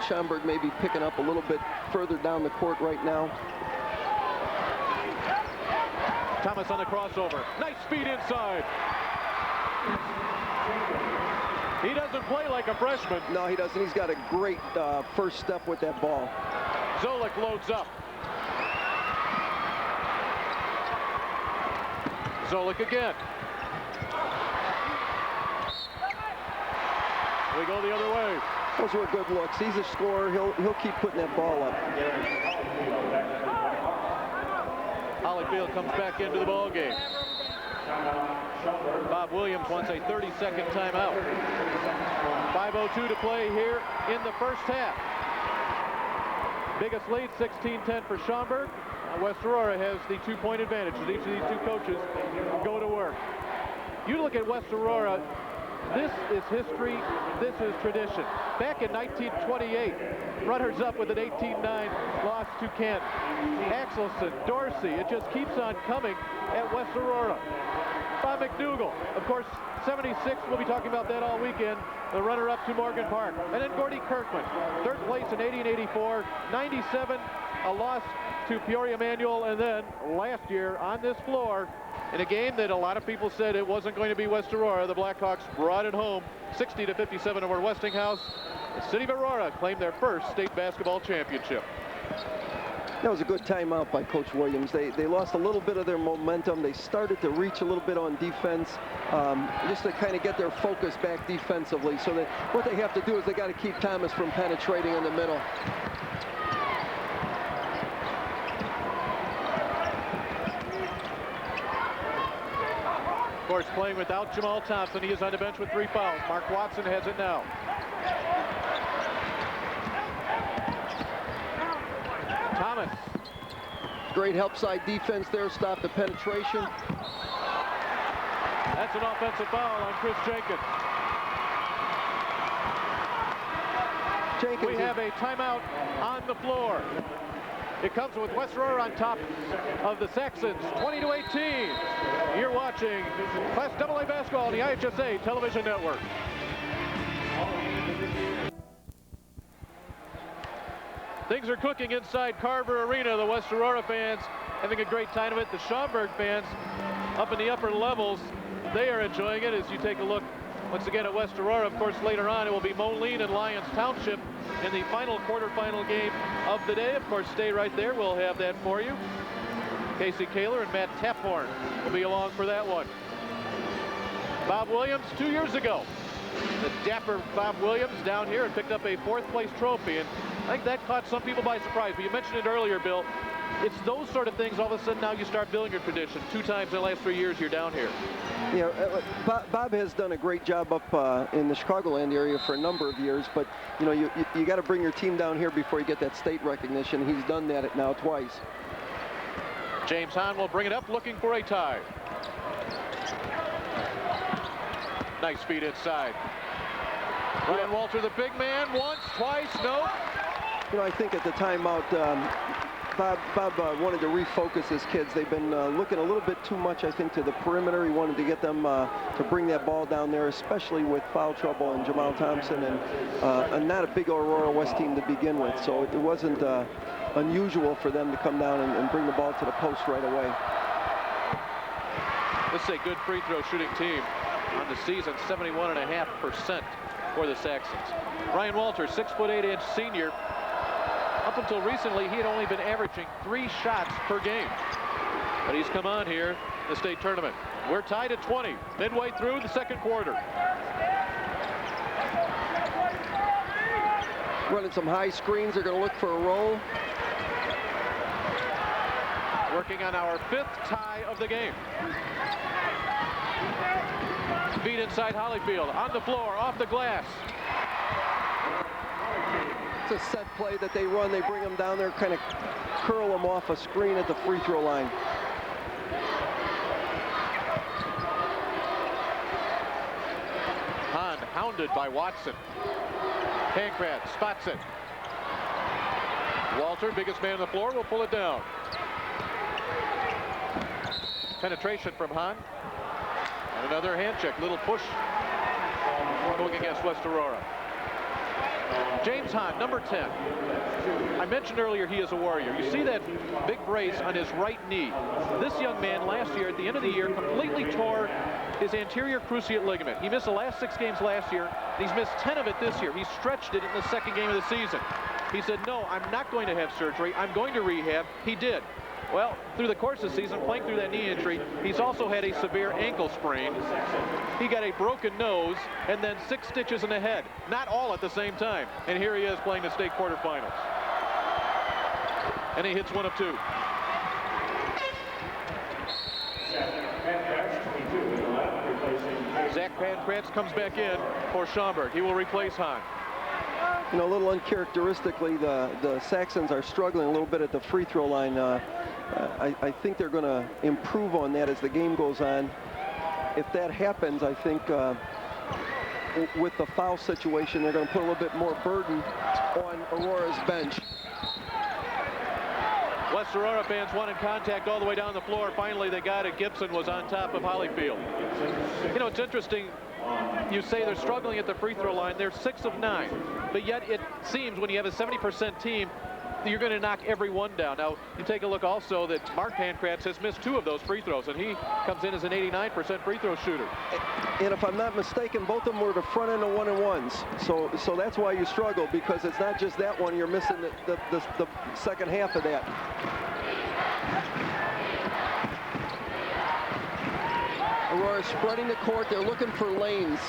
[SPEAKER 3] Schaumburg maybe picking up a little bit further down the court right now.
[SPEAKER 6] Thomas on the crossover. Nice speed inside. He doesn't play like a freshman.
[SPEAKER 3] No, he doesn't. He's got a great first step with that ball.
[SPEAKER 6] Zolik loads up. Zolik again. We go the other way.
[SPEAKER 3] Those were good looks. He's a scorer. He'll keep putting that ball up.
[SPEAKER 6] Holyfield comes back into the ball game. Bob Williams wants a 30-second timeout. 5:02 to play here in the first half. Biggest lead, 16-10 for Schaumburg. West Aurora has the 2-point advantage as each of these two coaches go to work. You look at West Aurora, this is history, this is tradition. Back in 1928, runners-up with an 18-9 loss to Kent. Axelson, Dorsey, it just keeps on coming at West Aurora. Bob McDougall, of course, 76, we'll be talking about that all weekend, the runner-up to Morgan Park. And then Gordy Kirkman, third place in 80 and 84, 97, a loss to Peoria Manual, and then last year on this floor, in a game that a lot of people said it wasn't going to be West Aurora, the Blackhawks brought it home, 60-57 over Westinghouse. The city of Aurora claimed their first state basketball championship.
[SPEAKER 3] That was a good timeout by Coach Williams. They lost a little bit of their momentum. They started to reach a little bit on defense, just to kind of get their focus back defensively. So that what they have to do is they got to keep Thomas from penetrating in the middle.
[SPEAKER 6] Of course, playing without Jamal Thompson. He is on the bench with 3 fouls. Mark Watson has it now. Thomas.
[SPEAKER 3] Great help side defense there, stop the penetration.
[SPEAKER 6] That's an offensive foul on Chris Jenkins. We have a timeout on the floor. It comes with West Aurora on top of the Saxons, 20-18. You're watching Class AA basketball on the IHSA television network. Things are cooking inside Carver Arena. The West Aurora fans having a great time of it. The Schaumburg fans up in the upper levels, they are enjoying it as you take a look once again at West Aurora. Of course, later on it will be Moline and Lyons Township in the final quarterfinal game of the day. Of course, stay right there. We'll have that for you. Casey Kaler and Matt Taphorn will be along for that one. Bob Williams 2 years ago. The dapper Bob Williams down here and picked up a 4th place trophy, and I think that caught some people by surprise. But you mentioned it earlier, Bill. It's those sort of things, all of a sudden now you start building your tradition. 2 times in the last 3 years you're down here.
[SPEAKER 3] Yeah, Bob has done a great job up in the Chicagoland area for a number of years, but you know, you got to bring your team down here before you get that state recognition. He's done that now twice.
[SPEAKER 6] James Hahn will bring it up, looking for a tie. Nice speed inside. Ryan Walter, the big man, once, twice, no.
[SPEAKER 3] You know, I think at the timeout, Bob wanted to refocus his kids. They've been looking a little bit too much, I think, to the perimeter. He wanted to get them to bring that ball down there, especially with foul trouble and Jamal Thompson and not a big Aurora West team to begin with. So it wasn't unusual for them to come down and bring the ball to the post right away.
[SPEAKER 6] This is a good free throw shooting team on the season, 71.5% for the Saxons. Ryan Walter, 6'8" senior. Up until recently, he had only been averaging 3 shots per game. But he's come on here in the state tournament. We're tied at 20, midway through the second quarter.
[SPEAKER 3] Running some high screens. They're going to look for a roll.
[SPEAKER 6] Working on our 5th tie of the game. Feed inside Holyfield, on the floor, off the glass.
[SPEAKER 3] That's a set play that they run. They bring them down there, kind of curl them off a screen at the free throw line.
[SPEAKER 6] Hahn hounded by Watson. Pankratz spots it. Walter, biggest man on the floor, will pull it down. Penetration from Hahn. And another hand check, little push going against West Aurora. James Hahn, number 10. I mentioned earlier he is a warrior. You see that big brace on his right knee. This young man last year, at the end of the year, completely tore his anterior cruciate ligament. He missed the last 6 games last year. He's missed 10 of it this year. He stretched it in the 2nd game of the season. He said, no, I'm not going to have surgery. I'm going to rehab. He did. Well, through the course of the season, playing through that knee injury, he's also had a severe ankle sprain. He got a broken nose and then 6 stitches in the head. Not all at the same time. And here he is playing the state quarterfinals. And he hits 1 of 2. Zach Pankratz comes back in for Schaumburg. He will replace Hahn.
[SPEAKER 3] You know, a little uncharacteristically, the Saxons are struggling a little bit at the free throw line. I think they're going to improve on that as the game goes on. If that happens, I think with the foul situation, they're going to put a little bit more burden on Aurora's bench.
[SPEAKER 6] West Aurora fans wanted contact all the way down the floor. Finally, they got it. Gibson was on top of Holyfield. You know, it's interesting. You say they're struggling at the free throw line. They're 6 of 9. But yet it seems when you have a 70% team, you're going to knock every one down. Now, you take a look also that Mark Pankratz has missed 2 of those free throws, and he comes in as an 89% free throw shooter.
[SPEAKER 3] And if I'm not mistaken, both of them were the front end of 1-and-1s. So that's why you struggle, because it's not just that one. You're missing the second half of that. Aurora spreading the court. They're looking for lanes.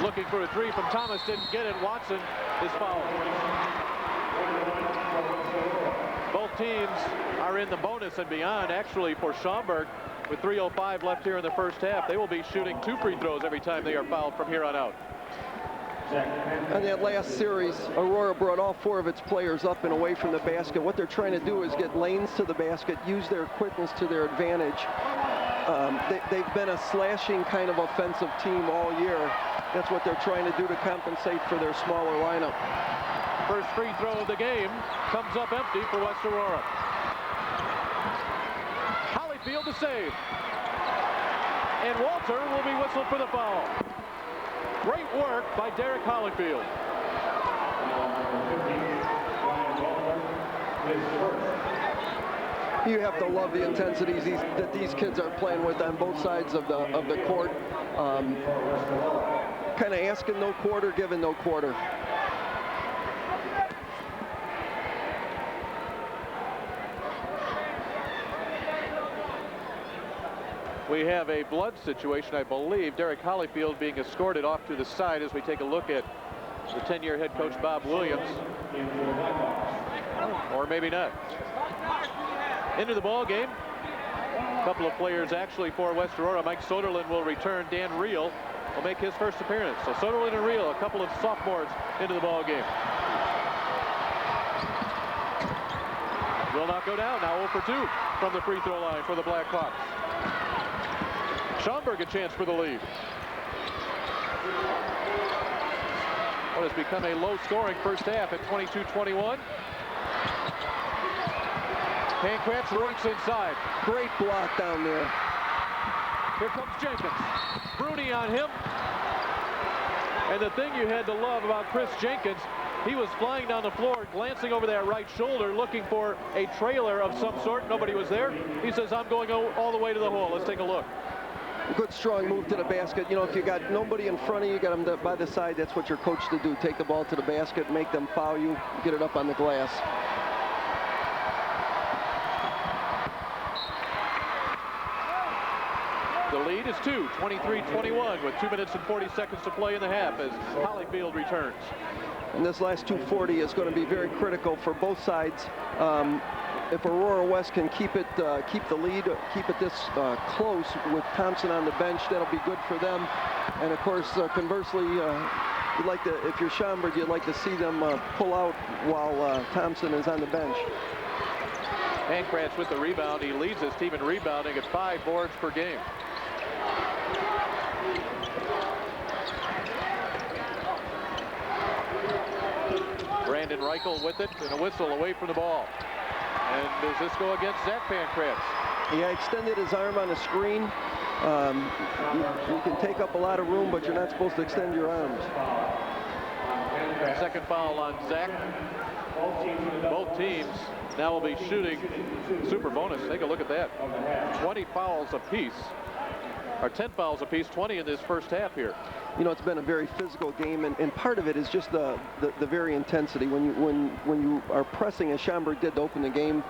[SPEAKER 6] Looking for a 3 from Thomas. Didn't get it. Watson is fouled. Both teams are in the bonus and beyond. Actually, for Schaumburg, with 3:05 left here in the first half, they will be shooting 2 free throws every time they are fouled from here on out.
[SPEAKER 3] On that last series, Aurora brought all 4 of its players up and away from the basket. What they're trying to do is get lanes to the basket, use their quickness to their advantage. They've been a slashing kind of offensive team all year. That's what they're trying to do to compensate for their smaller lineup.
[SPEAKER 6] First free throw of the game comes up empty for West Aurora. Holyfield to save. And Walter will be whistled for the foul. Great work by Derek Holyfield.
[SPEAKER 3] You have to love the intensities that these kids are playing with on both sides of the court. Kind of asking no quarter, giving no quarter.
[SPEAKER 6] We have a blood situation, I believe. Derek Holyfield being escorted off to the side as we take a look at the 10-year head coach Bob Williams. Or maybe not. Into the ball game. A couple of players actually for West Aurora. Mike Soderlund will return. Dan Reel will make his first appearance. So Soderlund and Reel, a couple of sophomores into the ball game. Will not go down. Now 0 for 2 from the free throw line for the Blackhawks. Schaumburg a chance for the lead. What has become a low-scoring first half at 22-21. Pankratz works inside.
[SPEAKER 3] Great block down there.
[SPEAKER 6] Here comes Jenkins. Bruni on him. And the thing you had to love about Chris Jenkins, he was flying down the floor, glancing over that right shoulder, looking for a trailer of some sort. Nobody was there. He says, I'm going all the way to the hole. Let's take a look.
[SPEAKER 3] Good strong move to the basket. You know, if you got nobody in front of you, got them by the side, that's what you're coached to do. Take the ball to the basket, make them foul you, get it up on the glass.
[SPEAKER 6] The lead is 2, 23-21 with 2 minutes and 40 seconds to play in the half as Holyfield returns.
[SPEAKER 3] And this last 2:40 is going to be very critical for both sides. If Aurora West can keep the lead, keep it this close with Thompson on the bench, that'll be good for them. And of course, conversely, you'd like to, if you're Schaumburg, you'd like to see them pull out while Thompson is on the bench.
[SPEAKER 6] Pankratz with the rebound. He leads his team in rebounding at 5 boards per game. Brandon Reichel with it, and a whistle away from the ball. And does this go against Zach Pankratz?
[SPEAKER 3] Yeah, extended his arm on the screen. You can take up a lot of room, but you're not supposed to extend your arms.
[SPEAKER 6] Second foul on Zach. Both teams now will be shooting super bonus. Take a look at that. 20 fouls apiece, or 10 fouls apiece, 20 in this first half here.
[SPEAKER 3] You know, it's been a very physical game, and part of it is just the very intensity. When you are pressing, as Schaumburg did to open the game,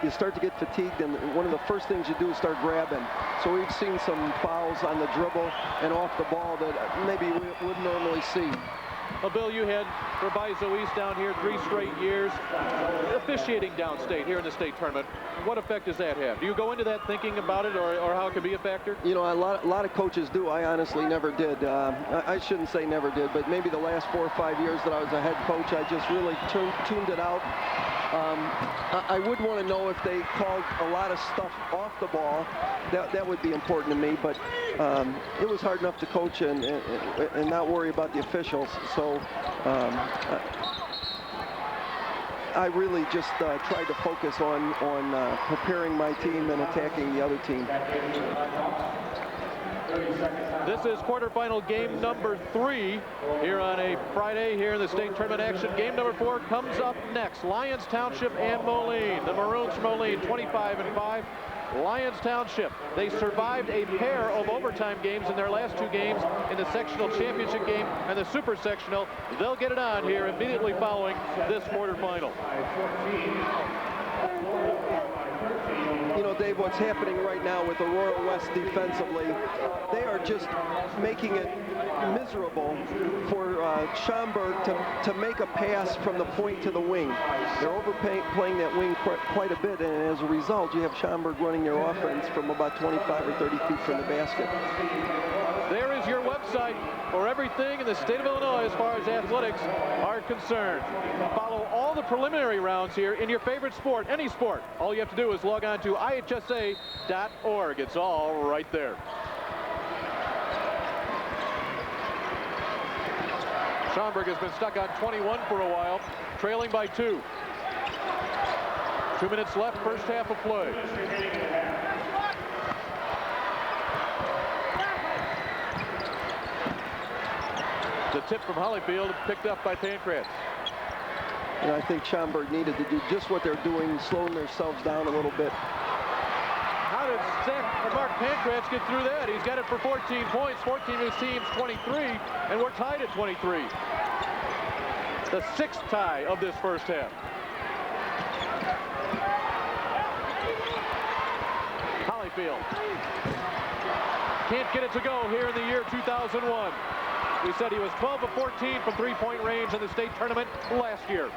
[SPEAKER 3] you start to get fatigued, and one of the first things you do is start grabbing. So we've seen some fouls on the dribble and off the ball that maybe we wouldn't normally see.
[SPEAKER 6] Well, Bill, you had Proviso East down here 3 straight years, officiating downstate here in the state tournament. What effect does that have? Do you go into that thinking about it, or how it can be a factor?
[SPEAKER 3] You know, a lot of coaches do. I honestly never did. I shouldn't say never did, but maybe the last 4 or 5 years that I was a head coach, I just really tuned it out. I would want to know if they called a lot of stuff off the ball. That would be important to me, but it was hard enough to coach and not worry about the officials. So I really just tried to focus on preparing my team and attacking the other team.
[SPEAKER 6] This is quarterfinal game number 3 here on a Friday here in the state tournament action. Game number 4 comes up next. Lyons Township and Moline. The Maroons from Moline 25-5. Lyons Township, they survived a pair of overtime games in their last 2 games in the sectional championship game and the super sectional. They'll get it on here immediately following this quarterfinal.
[SPEAKER 3] You know, Dave, what's happening right now with Aurora West defensively, they are just making it miserable for Schaumburg to make a pass from the point to the wing. They're overplaying that wing quite a bit, and as a result, you have Schaumburg running their offense from about 25 or 30 feet from the basket.
[SPEAKER 6] There is your website for everything in the state of Illinois as far as athletics are concerned. Follow all the preliminary rounds here in your favorite sport, any sport. All you have to do is log on to IHSA.org. It's all right there. Schaumburg has been stuck on 21 for a while, trailing by 2. 2 minutes left, first half of play. The tip from Hollyfield picked up by Pankratz.
[SPEAKER 3] And I think Schaumburg needed to do just what they're doing, slowing themselves down a little bit.
[SPEAKER 6] How did Mark Pankratz get through that? He's got it for 14 points, 14 of his team's 23, and we're tied at 23. The 6th tie of this first half. Hollyfield can't get it to go here in the year 2001. We said he was 12 of 14 from 3-point range in the state tournament last year.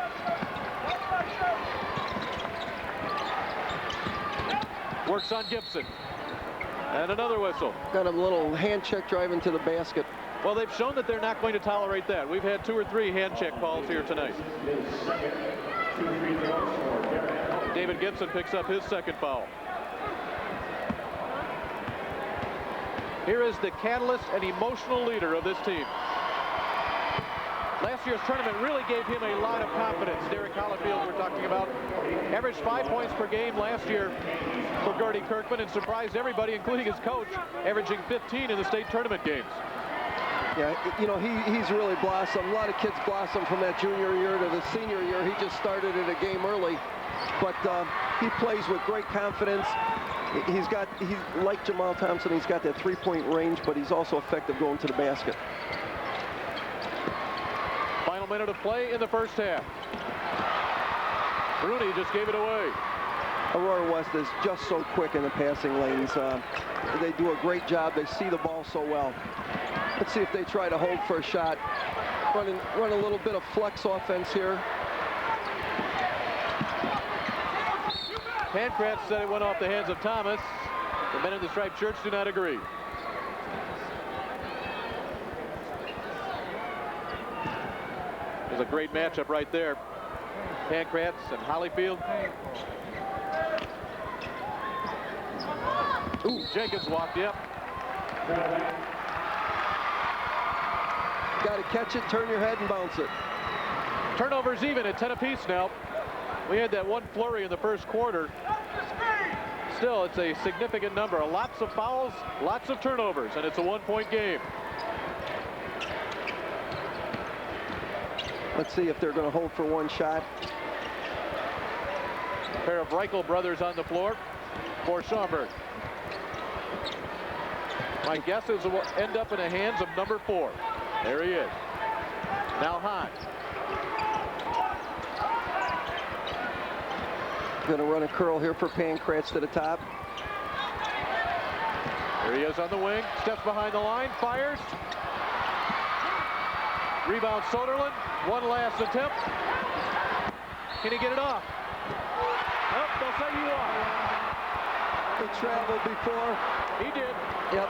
[SPEAKER 6] Works on Gibson. And another whistle.
[SPEAKER 3] Got a little hand check driving to the basket.
[SPEAKER 6] Well, they've shown that they're not going to tolerate that. We've had 2 or 3 hand check calls here tonight. David Gibson picks up his 2nd foul. Here is the catalyst and emotional leader of this team. Last year's tournament really gave him a lot of confidence. Derek Hollifield, we're talking about, averaged 5 points per game last year for Gertie Kirkman and surprised everybody, including his coach, averaging 15 in the state tournament games.
[SPEAKER 3] Yeah, you know, he's really blossomed. A lot of kids blossom from that junior year to the senior year. He just started in a game early, but he plays with great confidence. He's like Jamal Thompson, he's got that 3-point range, but he's also effective going to the basket.
[SPEAKER 6] Final minute of play in the first half. Rooney just gave it away.
[SPEAKER 3] Aurora West is just so quick in the passing lanes. They do a great job. They see the ball so well. Let's see if they try to hold for a shot. Run a little bit of flex offense here.
[SPEAKER 6] Pankratz said it went off the hands of Thomas. The men in the striped shirts do not agree. was a great matchup right there. Pancratz and Hollyfield. Ooh, Jenkins walked, yep.
[SPEAKER 3] Got to catch it, turn your head, and bounce it.
[SPEAKER 6] Turnovers even at 10 apiece now. We had that one flurry in the first quarter. Still, it's a significant number. Lots of fouls, lots of turnovers, and it's a one-point game.
[SPEAKER 3] Let's see if they're going to hold for one shot.
[SPEAKER 6] A pair of Reichel brothers on the floor for Schaumburg. My guess is it will end up in the hands of number 4. There he is. Now Hahn.
[SPEAKER 3] Going to run a curl here for Pancratz to the top.
[SPEAKER 6] There he is on the wing. Steps behind the line. Fires. Rebound Soderlund. One last attempt. Can he get it off? Nope, they'll say you are.
[SPEAKER 3] He traveled before.
[SPEAKER 6] He did.
[SPEAKER 3] Yep.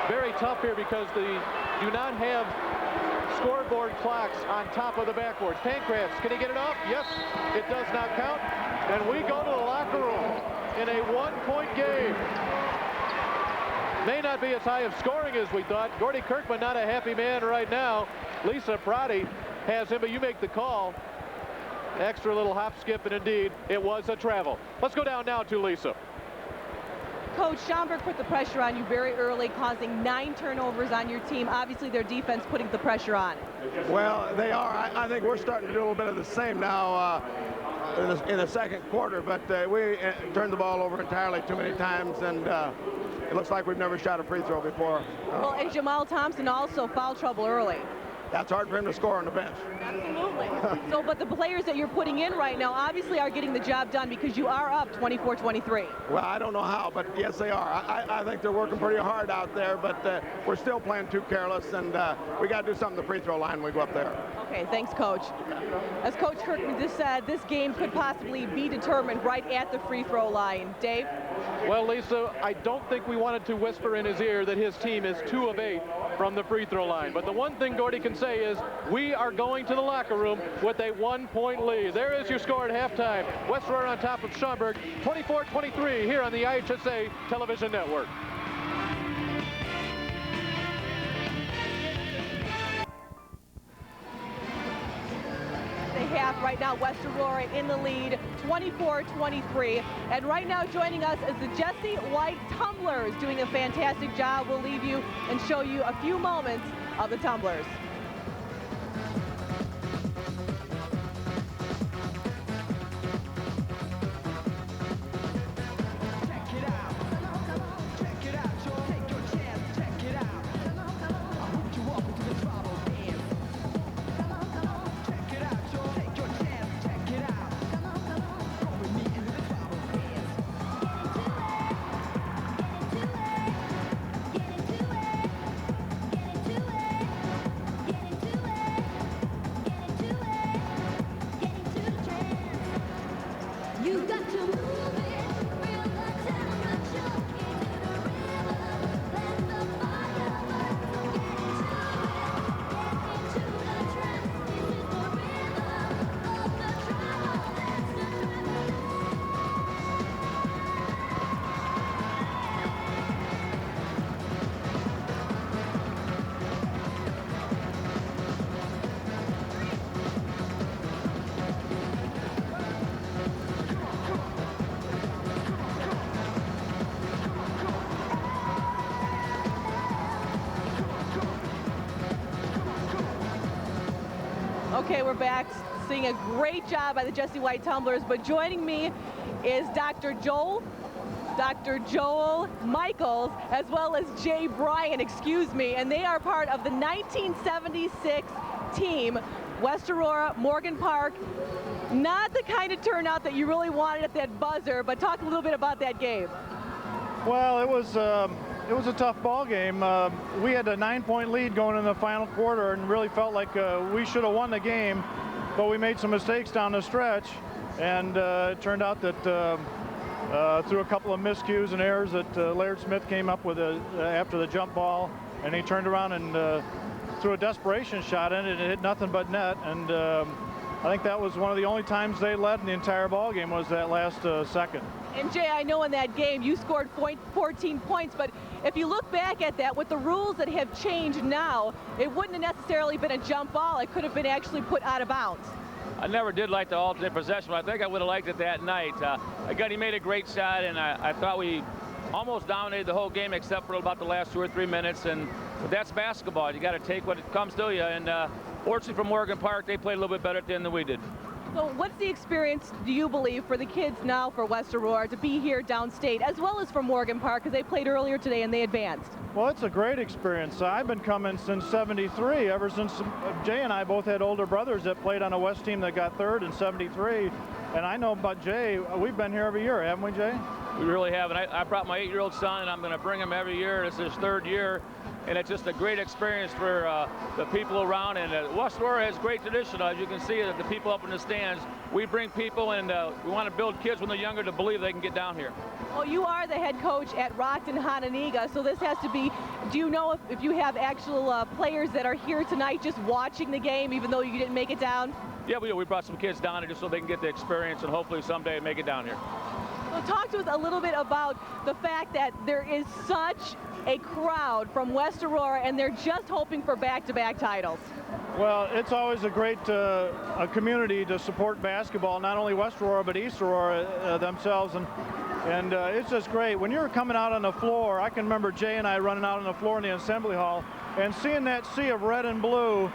[SPEAKER 6] Very tough here because they do not have scoreboard clocks on top of the backboards. Pancratz, can he get it off? Yes, it does not count. And we go to the locker room in a one-point game. May not be as high of scoring as we thought. Gordy Kirkman not a happy man right now. Lisa Prati has him, but you make the call. Extra little hop, skip, and indeed, it was a travel. Let's go down now to Lisa.
[SPEAKER 1] Coach, Schaumburg put the pressure on you very early, causing 9 turnovers on your team. Obviously, their defense putting the pressure on.
[SPEAKER 7] Well, they are. I think we're starting to do a little bit of the same now in the second quarter, but we turned the ball over entirely too many times, and it looks like we've never shot a free throw before.
[SPEAKER 1] Well, and Jamal Thompson also foul trouble early.
[SPEAKER 7] That's hard for him to score on the bench.
[SPEAKER 1] Absolutely. So, but the players that you're putting in right now obviously are getting the job done because you are up 24-23.
[SPEAKER 7] Well, I don't know how, but yes, they are. I think they're working pretty hard out there, but we're still playing too careless, and we got to do something at the free throw line when we go up there.
[SPEAKER 1] Okay, thanks, Coach. As Coach Kirkman just said, this game could possibly be determined right at the free throw line. Dave?
[SPEAKER 6] Well, Lisa, I don't think we wanted to whisper in his ear that his team is 2 of 8 from the free throw line. But the one thing Gordy can say is we are going to the locker room with a 1-point lead. There is your score at halftime. West Aurora on top of Schaumburg, 24-23 here on the IHSA television network.
[SPEAKER 1] Half right now, West Aurora in the lead, 24-23. And right now joining us is the Jesse White Tumblers, doing a fantastic job. We'll leave you and show you a few moments of the Tumblers. Okay, we're back, seeing a great job by the Jesse White Tumblers, but joining me is Dr. Joel Michaels, as well as Jay Bryan, and they are part of the 1976 team, West Aurora, Morgan Park. Not the kind of turnout that you really wanted at that buzzer, but talk a little bit about that game.
[SPEAKER 8] Well, it was a tough ball game. We had a 9-point lead going in the final quarter and really felt like we should have won the game, but we made some mistakes down the stretch, and it turned out that through a couple of miscues and errors that Laird Smith came up with after the jump ball, and he turned around and threw a desperation shot in it, and it hit nothing but net. And I think that was one of the only times they led in the entire ball game, was that last second.
[SPEAKER 1] And Jay, I know in that game you scored 14 points, but if you look back at that, with the rules that have changed now, it wouldn't have necessarily been a jump ball. It could have been actually put out of bounds.
[SPEAKER 9] I never did like the alternate possession, but I think I would have liked it that night. Again, he made a great shot, and I thought we almost dominated the whole game except for about the last 2 or 3 minutes. But that's basketball. You got to take what comes to you. And fortunately for Morgan Park, they played a little bit better at the end than we did.
[SPEAKER 1] So what's the experience, do you believe, for the kids now for West Aurora to be here downstate, as well as for Morgan Park, because they played earlier today and they advanced?
[SPEAKER 8] Well, it's a great experience. I've been coming since '73, ever since Jay and I both had older brothers that played on a West team that got third in '73. And I know about Jay, we've been here every year, haven't we, Jay?
[SPEAKER 9] We really have. And I brought my 8-year-old son, and I'm going to bring him every year. This is his 3rd year. And it's just a great experience for the people around. And West Aurora has great tradition. As you can see, the people up in the stands, we bring people, and we want to build kids when they're younger to believe they can get down here.
[SPEAKER 1] Well, you are the head coach at Rockton Hononegah, so this has to be, do you know if you have actual players that are here tonight just watching the game, even though you didn't make it down?
[SPEAKER 9] Yeah, we do. We brought some kids down here just so they can get the experience and hopefully someday make it down here.
[SPEAKER 1] So talk to us a little bit about the fact that there is such a crowd from West Aurora, and they're just hoping for back-to-back titles.
[SPEAKER 8] Well, it's always a great a community to support basketball, not only West Aurora, but East Aurora themselves. And it's just great. When you're coming out on the floor, I can remember Jay and I running out on the floor in the assembly hall and seeing that sea of red and blue.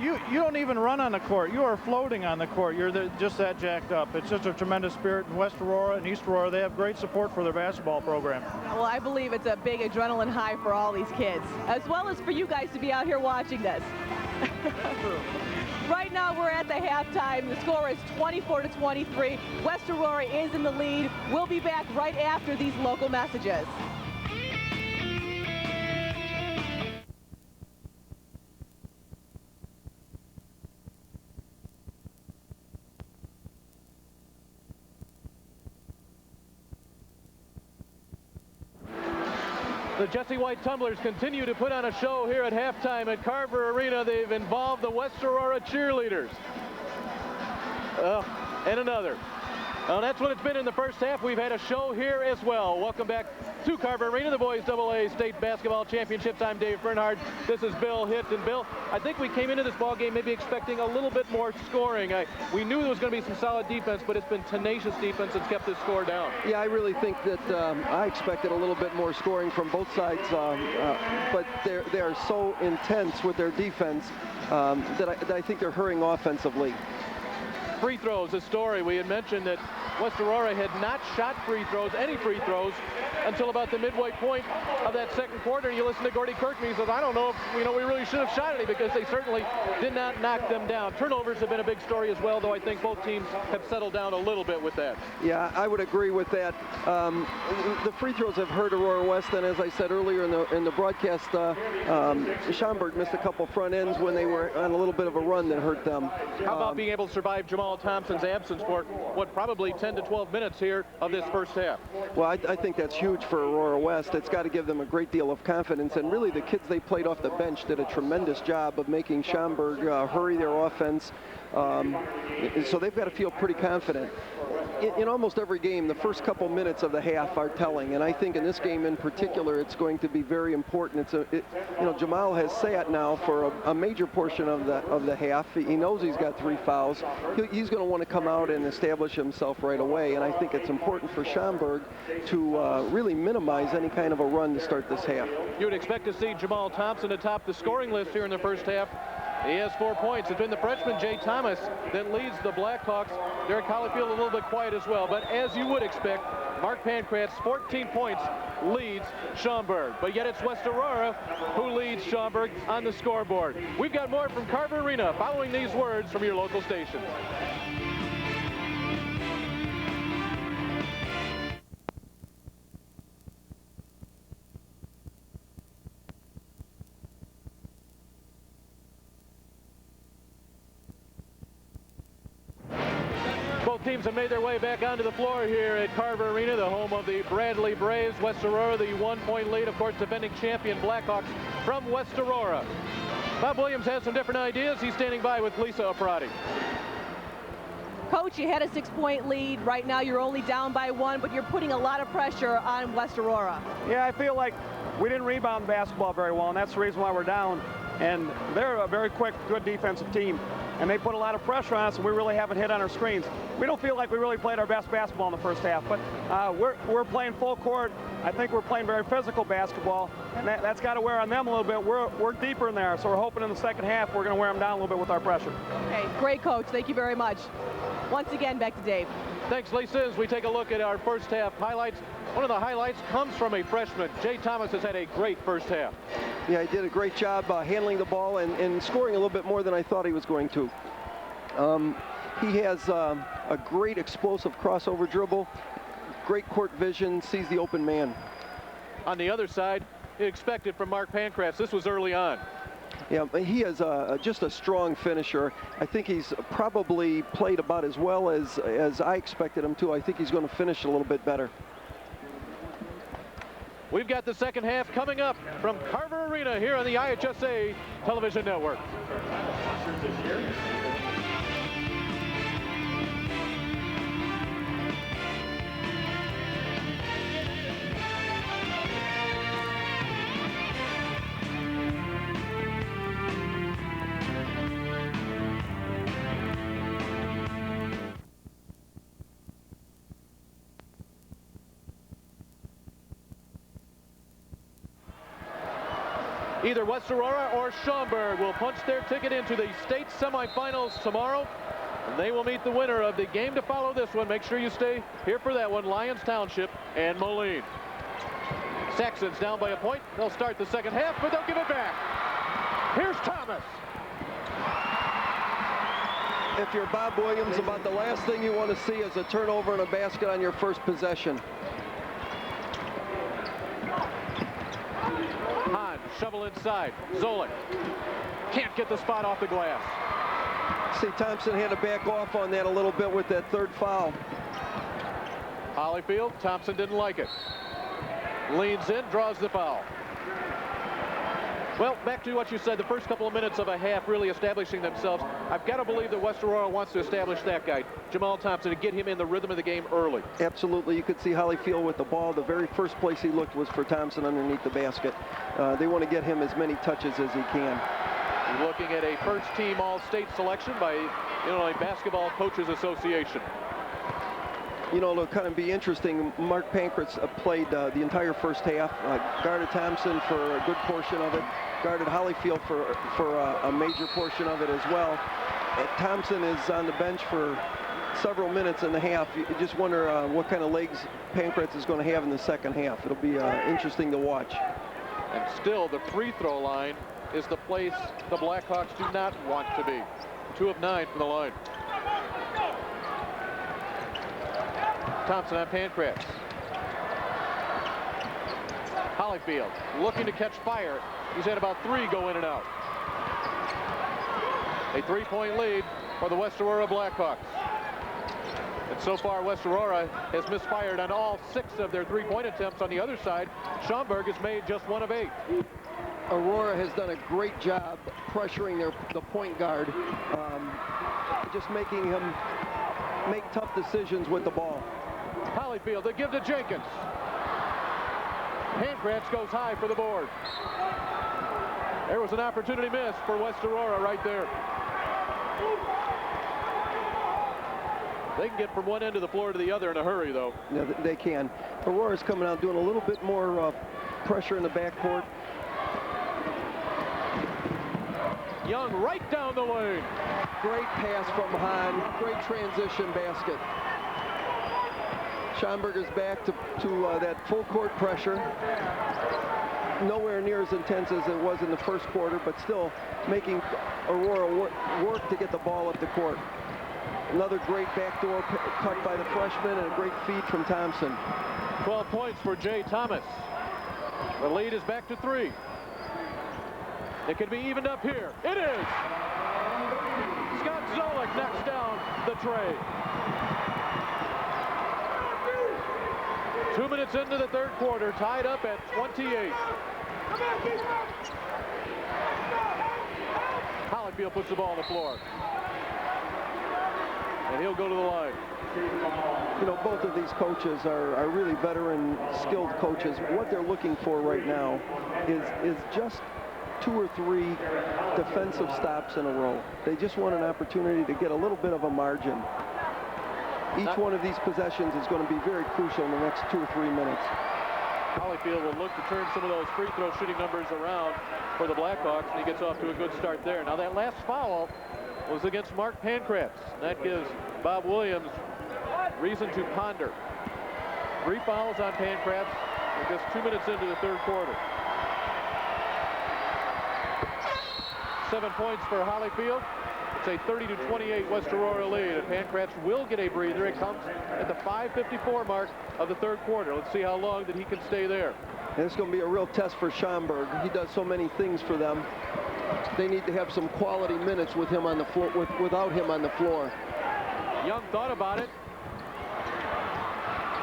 [SPEAKER 8] You don't even run on the court. You are floating on the court. You're just that jacked up. It's just a tremendous spirit. In West Aurora and East Aurora, they have great support for their basketball program.
[SPEAKER 1] Well, I believe it's a big adrenaline high for all these kids, as well as for you guys to be out here watching this. Right now, we're at the halftime. The score is 24-23. West Aurora is in the lead. We'll be back right after these local messages.
[SPEAKER 6] The Jesse White Tumblers continue to put on a show here at halftime at Carver Arena. They've involved the West Aurora cheerleaders. And another. Well, that's what it's been in the first half. We've had a show here as well. Welcome back to Carver Arena, the Boys AA State Basketball Championships. I'm Dave Bernhard. This is Bill Hitt. And Bill, I think we came into this ball game maybe expecting a little bit more scoring. We knew there was going to be some solid defense, but it's been tenacious defense that's kept this score down.
[SPEAKER 3] Yeah, I really think that I expected a little bit more scoring from both sides, but they are so intense with their defense that I think they're hurrying offensively.
[SPEAKER 6] Free throws, a story. We had mentioned that West Aurora had not shot any free throws, until about the midway point of that second quarter. You listen to Gordy Kirkman, he says, I don't know if we really should have shot any, because they certainly did not knock them down. Turnovers have been a big story as well, though I think both teams have settled down a little bit with that.
[SPEAKER 3] Yeah, I would agree with that. The free throws have hurt Aurora West, and as I said earlier in the broadcast, Schaumburg missed a couple front ends when they were on a little bit of a run that hurt them.
[SPEAKER 6] How about being able to survive Jamal Thompson's absence for what, probably 10 to 12 minutes here of this first half?
[SPEAKER 3] Well, I think that's huge for Aurora West. It's got to give them a great deal of confidence, and really the kids they played off the bench did a tremendous job of making Schaumburg hurry their offense. So they've got to feel pretty confident. In almost every game, the first couple minutes of the half are telling, and I think in this game in particular, it's going to be very important. Jamal has sat now for a major portion of the half. He knows he's got 3 fouls. He's going to want to come out and establish himself right away, and I think it's important for Schaumburg to really minimize any kind of a run to start this half.
[SPEAKER 6] You would expect to see Jamal Thompson atop the scoring list here in the first half. He has 4 points. It's been the freshman Jay Thomas that leads the Blackhawks. Derek Hollifield a little bit quiet as well. But as you would expect, Mark Pancratz, 14 points, leads Schaumburg. But yet it's West Aurora who leads Schaumburg on the scoreboard. We've got more from Carver Arena following these words from your local station. Both teams teams have made their way back onto the floor here at Carver Arena, the home of the Bradley Braves. West Aurora, the 1-point lead, of course, defending champion Blackhawks from West Aurora. Bob Williams has some different ideas. He's standing by with Lisa Aprati.
[SPEAKER 1] Coach, you had a 6-point lead. Right now you're only down by 1, but you're putting a lot of pressure on West Aurora.
[SPEAKER 10] Yeah, I feel like we didn't rebound basketball very well, and that's the reason why we're down. And they're a very quick, good defensive team, and they put a lot of pressure on us, and we really haven't hit on our screens. We don't feel like we really played our best basketball in the first half, but we're playing full court. I think we're playing very physical basketball, and that's got to wear on them a little bit. We're deeper in there, so we're hoping in the second half we're going to wear them down a little bit with our pressure.
[SPEAKER 1] Okay, great, Coach. Thank you very much. Once again, back to Dave.
[SPEAKER 6] Thanks, Lisa. As we take a look at our first half highlights, one of the highlights comes from a freshman. Jay Thomas has had a great first half.
[SPEAKER 3] Yeah, he did a great job handling the ball and scoring a little bit more than I thought he was going to. He has a great explosive crossover dribble, great court vision, sees the open man.
[SPEAKER 6] On the other side, expected from Mark Pancratz. This was early on.
[SPEAKER 3] Yeah, he is just a strong finisher. I think he's probably played about as well as I expected him to. I think he's going to finish a little bit better.
[SPEAKER 6] We've got the second half coming up from Carver Arena here on the IHSA television network. Either West Aurora or Schaumburg will punch their ticket into the state semifinals tomorrow. And they will meet the winner of the game to follow this one. Make sure you stay here for that one. Lyons Township and Moline. Saxons down by a point. They'll start the second half, but they'll give it back. Here's Thomas.
[SPEAKER 3] If you're Bob Williams, about the last thing you want to see is a turnover and a basket on your first possession.
[SPEAKER 6] Shovel inside. Zolik can't get the spot off the glass.
[SPEAKER 3] See, Thompson had to back off on that a little bit with that third foul.
[SPEAKER 6] Hollyfield, Thompson didn't like it. Leans in, draws the foul. Well, back to what you said, the first couple of minutes of a half really establishing themselves. I've got to believe that West Aurora wants to establish that guy, Jamal Thompson, to get him in the rhythm of the game early.
[SPEAKER 3] Absolutely. You could see Hollyfield with the ball. The very first place he looked was for Thompson underneath the basket. They want to get him as many touches as he can.
[SPEAKER 6] We're looking at a first-team All-State selection by Illinois Basketball Coaches Association.
[SPEAKER 3] You know, it'll kind of be interesting. Mark Pancratz played the entire first half, guarded Thompson for a good portion of it, guarded Hollyfield for a major portion of it as well. Thompson is on the bench for several minutes in the half. You just wonder what kind of legs Pancratz is going to have in the second half. It'll be interesting to watch.
[SPEAKER 6] And still, the free throw line is the place the Blackhawks do not want to be. 2 of 9 from the line. Thompson on Pancratz. Hollyfield looking to catch fire. He's had about 3 go in and out. A 3-point lead for the West Aurora Blackhawks. And so far, West Aurora has misfired on all 6 of their 3-point attempts. On the other side, Schaumburg has made just 1 of 8.
[SPEAKER 3] Aurora has done a great job pressuring the point guard, just making him make tough decisions with the ball.
[SPEAKER 6] Hollyfield, they give to Jenkins. Pancratz goes high for the board. There was an opportunity missed for West Aurora right there. They can get from one end of the floor to the other in a hurry, though.
[SPEAKER 3] Yeah, they can. Aurora's coming out doing a little bit more pressure in the backcourt.
[SPEAKER 6] Young right down the lane.
[SPEAKER 3] Great pass from behind. Great transition basket. Schaumburg is back to that full court pressure. Nowhere near as intense as it was in the first quarter, but still making Aurora work to get the ball up the court. Another great backdoor cut by the freshman and a great feed from Thompson.
[SPEAKER 6] 12 points for Jay Thomas. The lead is back to 3. It could be evened up here. It is! Scott Zolik knocks down the tray. 2 minutes into the third quarter, tied up at 28. Holyfield puts the ball on the floor. And he'll go to the line.
[SPEAKER 3] You know, both of these coaches are really veteran, skilled coaches. What they're looking for right now is just 2 or 3 defensive stops in a row. They just want an opportunity to get a little bit of a margin. Each one of these possessions is going to be very crucial in the next 2 or 3 minutes.
[SPEAKER 6] Holyfield will look to turn some of those free throw shooting numbers around for the Blackhawks, and he gets off to a good start there. Now that last foul was against Mark Pancratz. That gives Bob Williams reason to ponder. 3 fouls on Pancratz with just 2 minutes into the third quarter. 7 points for Holyfield. It's a 30-28 West Aurora lead, and Pancratz will get a breather. It comes at the 5:54 mark of the third quarter. Let's see how long that he can stay there.
[SPEAKER 3] And it's going to be a real test for Schaumburg. He does so many things for them. They need to have some quality minutes with him on the floor, without him on the floor.
[SPEAKER 6] Young thought about it.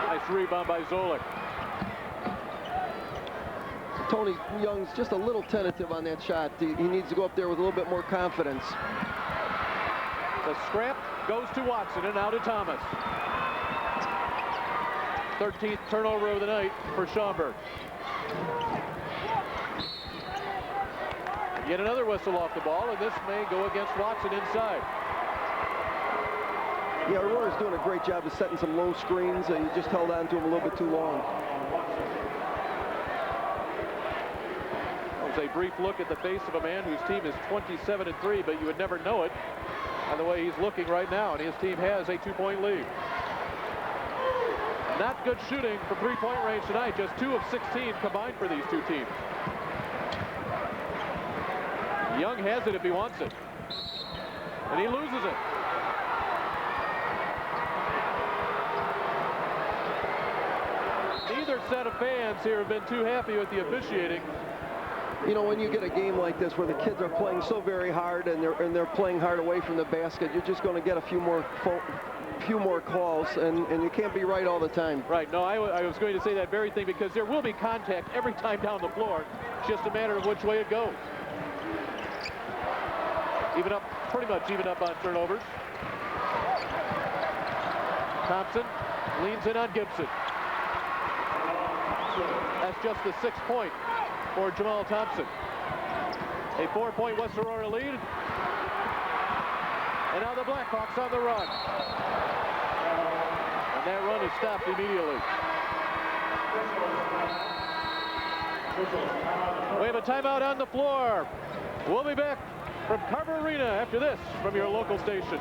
[SPEAKER 6] Nice rebound by Zolik.
[SPEAKER 3] Tony Young's just a little tentative on that shot. He needs to go up there with a little bit more confidence.
[SPEAKER 6] The scrap goes to Watson and now to Thomas. 13th turnover of the night for Schaumburg. Yet another whistle off the ball, and this may go against Watson inside.
[SPEAKER 3] Yeah, Aurora's doing a great job of setting some low screens. He just held on to him a little bit too long.
[SPEAKER 6] That was a brief look at the face of a man whose team is 27-3, but you would never know it by the way he's looking right now, and his team has a 2-point lead. Not good shooting from three-point range tonight, just 2 of 16 combined for these two teams. Young has it if he wants it, and he loses it. Neither set of fans here have been too happy with the officiating.
[SPEAKER 3] You know, when you get a game like this where the kids are playing so very hard and they're playing hard away from the basket, you're just going to get a few more calls, and you can't be right all the time.
[SPEAKER 6] Right. No, I was going to say that very thing, because there will be contact every time down the floor. It's just a matter of which way it goes. Even up, pretty much even up on turnovers. Thompson leans in on Gibson. That's just the 6th point for Jamal Thompson. A 4-point West Aurora lead. And now the Blackhawks on the run. And that run is stopped immediately. We have a timeout on the floor. We'll be back from Carver Arena after this from your local station.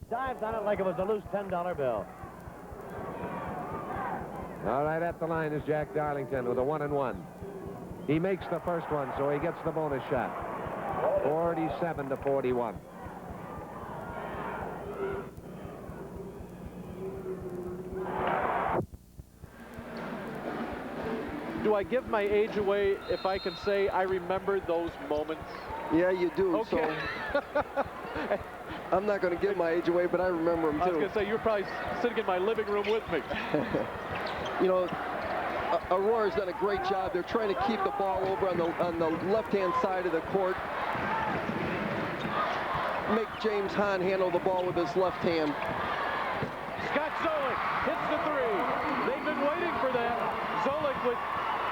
[SPEAKER 11] Dives on it like it was a loose $10 bill.
[SPEAKER 12] All right, at the line is Jack Darlington with a 1-and-1. He makes the first one, so he gets the bonus shot. 47-41.
[SPEAKER 6] Do I give my age away if I can say I remember those moments?
[SPEAKER 3] Yeah, you do.
[SPEAKER 6] Okay.
[SPEAKER 3] So I'm not going to give my age away, but I remember them too.
[SPEAKER 6] I was going to say, you're probably sitting in my living room with me.
[SPEAKER 3] You know, Aurora's done a great job. They're trying to keep the ball over on the left-hand side of the court. make James Hahn handle the ball with his left hand.
[SPEAKER 6] Scott Zolik hits the three. They've been waiting for that. Zolik with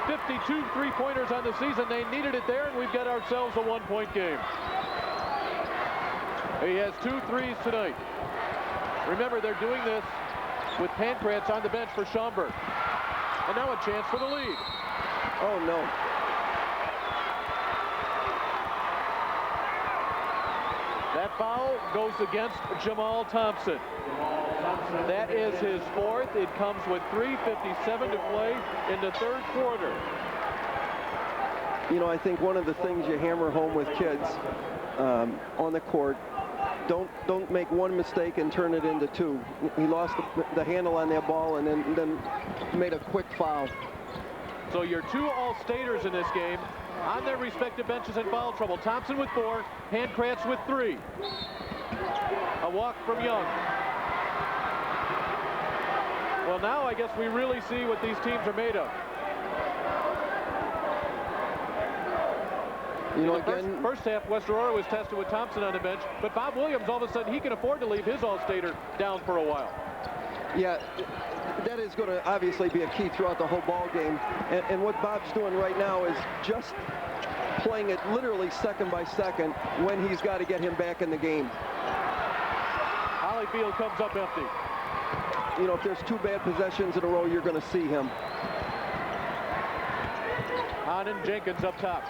[SPEAKER 6] 52 three-pointers on the season. They needed it there, and we've got ourselves a one-point game. He has 2 threes tonight. Remember, they're doing this with Pankratz on the bench for Schaumburg. And now a chance for the lead.
[SPEAKER 3] Oh, no.
[SPEAKER 6] That foul goes against Jamal Thompson. That is his 4th. It comes with 3:57 to play in the 3rd quarter.
[SPEAKER 3] You know, I think one of the things you hammer home with kids on the court, don't make one mistake and turn it into 2. He lost the handle on that ball and then made a quick foul.
[SPEAKER 6] So your 2 All-Staters in this game on their respective benches in foul trouble. Thompson with 4, Pankratz with 3. A walk from Young. Well, now I guess we really see what these teams are made of.
[SPEAKER 3] You know, again,
[SPEAKER 6] first half, West Aurora was tested with Thompson on the bench, but Bob Williams, all of a sudden, he can afford to leave his All-Stater down for a while.
[SPEAKER 3] Yeah, that is going to obviously be a key throughout the whole ball game. And what Bob's doing right now is just playing it literally second by second when he's got to get him back in the game.
[SPEAKER 6] Hollyfield comes up empty.
[SPEAKER 3] You know, if there's 2 bad possessions in a row, you're going to see him.
[SPEAKER 6] Hahn and Jenkins up top.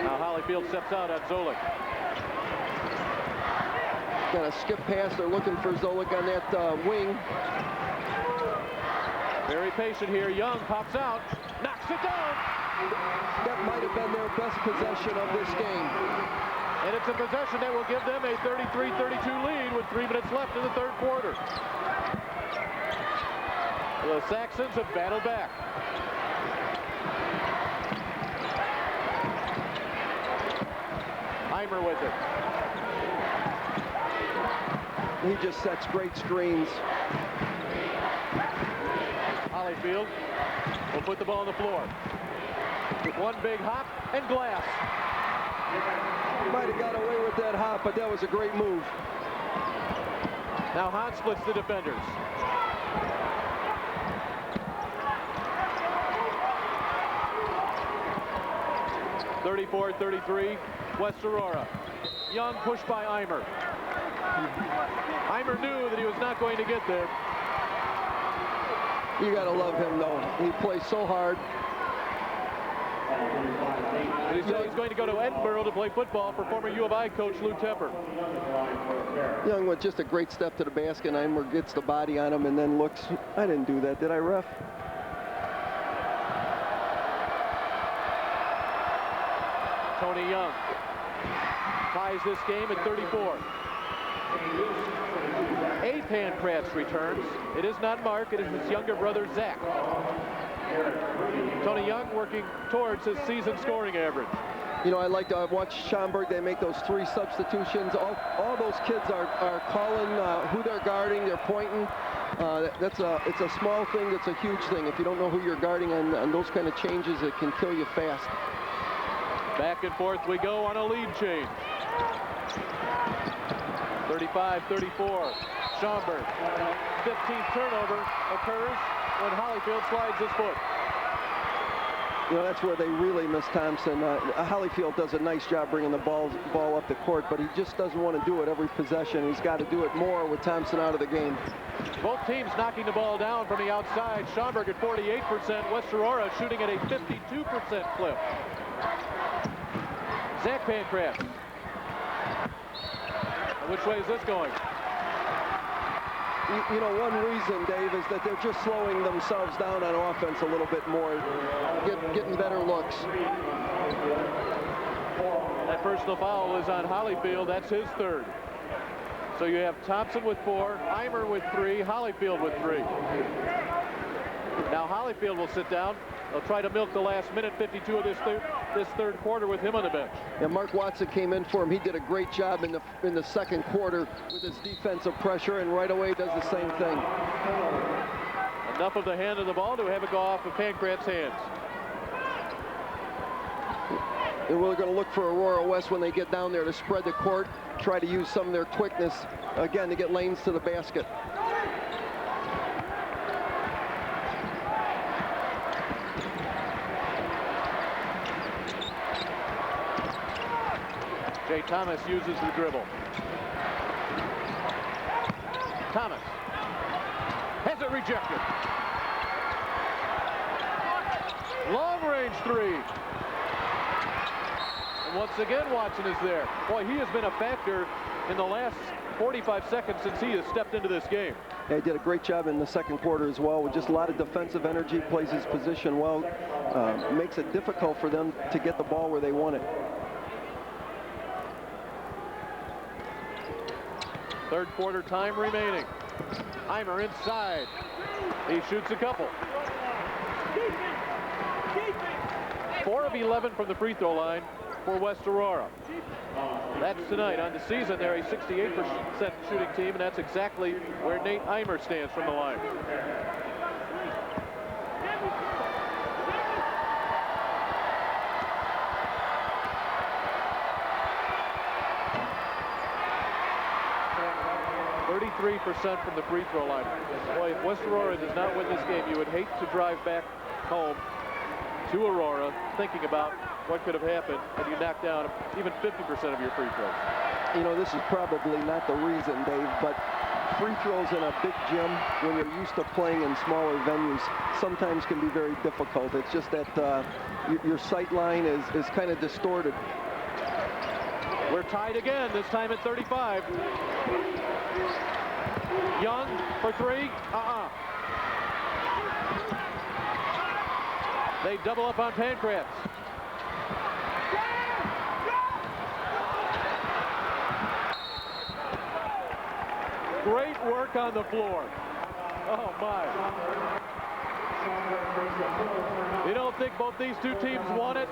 [SPEAKER 6] Now Hollyfield steps out on Zolik.
[SPEAKER 3] Got a skip pass. They're looking for Zolik on that wing.
[SPEAKER 6] Very patient here. Young pops out, knocks it down.
[SPEAKER 3] That might have been their best possession of this game.
[SPEAKER 6] And it's a possession that will give them a 33-32 lead with 3 minutes left in the 3rd quarter. The Saxons have battled back. Heimer with it.
[SPEAKER 3] He just sets great screens.
[SPEAKER 6] Hollyfield will put the ball on the floor. With 1 big hop and glass.
[SPEAKER 3] Might have got away with that hop, but that was a great move.
[SPEAKER 6] Now Hahn splits the defenders. (34-33) West Aurora. Young pushed by Eimer. Eimer knew that he was not going to get there.
[SPEAKER 3] You got to love him, though. He plays so hard.
[SPEAKER 6] He said he's going to go to Edinburgh to play football for former U of I coach Lou Tepper.
[SPEAKER 3] Young with just a great step to the basket. Eimer gets the body on him and then looks. I didn't do that, did I, ref?
[SPEAKER 6] Tony Young ties this game at 34. Pankratz returns. It is not Mark, it is his younger brother, Zach. Tony Young working towards his season scoring average.
[SPEAKER 3] You know, I like to watch Schaumburg. They make those 3 substitutions. All those kids are calling who they're guarding. They're pointing. It's a small thing. It's a huge thing. If you don't know who you're guarding on those kind of changes, it can kill you fast.
[SPEAKER 6] Back and forth we go on a lead change. 35-34. Schaumburg. 15th turnover occurs when Hollyfield slides his foot.
[SPEAKER 3] You know, that's where they really miss Thompson. Hollyfield does a nice job bringing the ball up the court, but he just doesn't want to do it every possession. He's got to do it more with Thompson out of the game.
[SPEAKER 6] Both teams knocking the ball down from the outside. Schaumburg at 48%. West Aurora shooting at a 52% clip. Zach Pankratz. Which way is this going?
[SPEAKER 3] You know, one reason, Dave, is that they're just slowing themselves down on offense a little bit more, getting better looks.
[SPEAKER 6] That personal foul is on Hollyfield. That's his 3rd. So you have Thompson with 4, Eimer with 3, Hollyfield with 3. Now Hollyfield will sit down. They'll try to milk the last minute 52 of this 3rd quarter with him on the bench.
[SPEAKER 3] Yeah, Mark Watson came in for him. He did a great job in the 2nd quarter with his defensive pressure, and right away does the same thing.
[SPEAKER 6] Enough of the hand of the ball to have it go off of Pankratz's hands.
[SPEAKER 3] They're really going to look for Aurora West when they get down there to spread the court, try to use some of their quickness, again, to get lanes to the basket.
[SPEAKER 6] Jay Thomas uses the dribble. Thomas has it rejected. Long range three. And once again, Watson is there. Boy, he has been a factor in the last 45 seconds since he has stepped into this game.
[SPEAKER 3] Yeah, he did a great job in the second quarter as well, with just a lot of defensive energy, plays his position well, makes it difficult for them to get the ball where they want it.
[SPEAKER 6] Third quarter time remaining. Heimer inside. He shoots a couple. 4 of 11 from the free throw line for West Aurora. That's tonight. On the season, they're a 68% shooting team, and that's exactly where Nate Heimer stands from the line. .33% from the free throw line. Boy, if West Aurora does not win this game, you would hate to drive back home to Aurora thinking about what could have happened and you knock down even 50% of your free throws.
[SPEAKER 3] You know, this is probably not the reason, Dave, but free throws in a big gym, when you're used to playing in smaller venues, sometimes can be very difficult. It's just that your sight line is kind of distorted.
[SPEAKER 6] We're tied again, this time at 35. Young for three. They double up on Pancratz. Great work on the floor. Oh, my. You don't think both these two teams want it?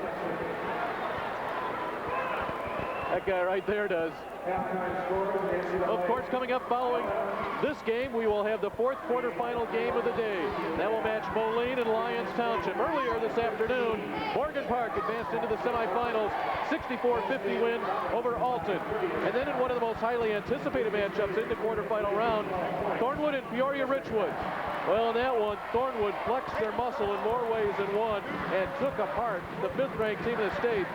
[SPEAKER 6] That guy right there does. Of course, coming up following this game, we will have the fourth quarterfinal game of the day. That will match Moline and Lyons Township. Earlier this afternoon, Morgan Park advanced into the semifinals, 64-50 win over Alton. And then in one of the most highly anticipated matchups in the quarterfinal round, Thornwood and Peoria Richwood. Well, in that one, Thornwood flexed their muscle in more ways than one and took apart the fifth-ranked team in the state,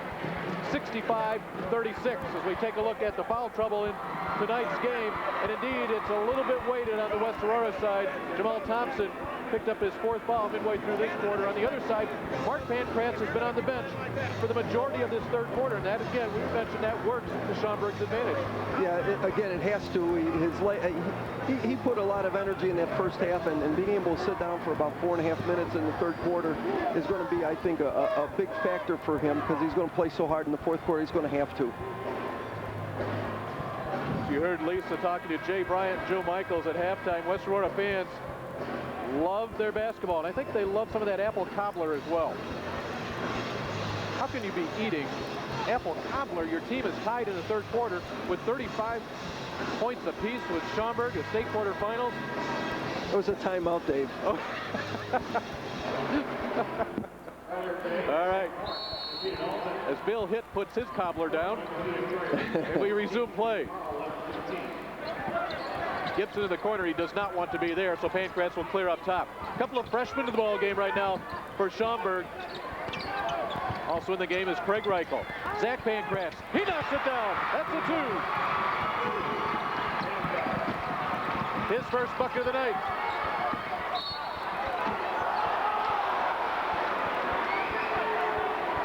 [SPEAKER 6] 65-36, as we take a look at the foul trouble in tonight's game. And indeed, it's a little bit weighted on the West Aurora side. Jamal Thompson picked up his fourth foul midway through this quarter. On the other side, Mark Pancratz has been on the bench for the majority of this third quarter, and that, again, we mentioned that works to Schaumburg's advantage.
[SPEAKER 3] Yeah, again, it has to. He put a lot of energy in that first half, and being able to sit down for about 4.5 minutes in the third quarter is going to be, I think, a big factor for him, because he's going to play so hard in the fourth quarter. He's going to have to.
[SPEAKER 6] You heard Lisa talking to Jay Bryant and Joe Michaels at halftime. West Aurora fans love their basketball, and I think they love some of that apple cobbler as well. How can you be eating apple cobbler? Your team is tied in the third quarter with 35 points apiece with Schaumburg, the state quarterfinals.
[SPEAKER 3] It was a timeout, Dave.
[SPEAKER 6] Oh. All right. As Bill Hitt puts his cobbler down, and we resume play. Gibson in the corner. He does not want to be there, so Pancratz will clear up top. A couple of freshmen in the ball game right now for Schaumburg. Also in the game is Craig Reichel. Zach Pancratz. He knocks it down. That's a two. His first bucket of the night.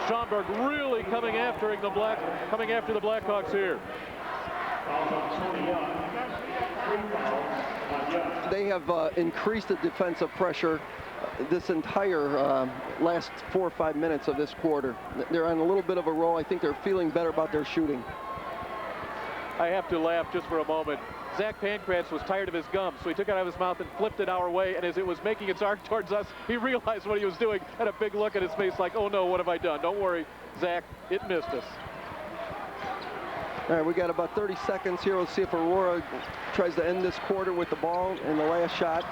[SPEAKER 6] Schaumburg really coming after the Blackhawks here.
[SPEAKER 3] They have increased the defensive pressure this entire last 4 or 5 minutes of this quarter. They're on a little bit of a roll. I think they're feeling better about their shooting.
[SPEAKER 6] I have to laugh just for a moment. Zach Pancratz was tired of his gum, so he took it out of his mouth and flipped it our way, and as it was making its arc towards us, he realized what he was doing, had a big look at his face like, oh no, what have I done? Don't worry, Zach, it missed us.
[SPEAKER 3] All right, we got about 30 seconds here. We'll see if Aurora tries to end this quarter with the ball in the last shot.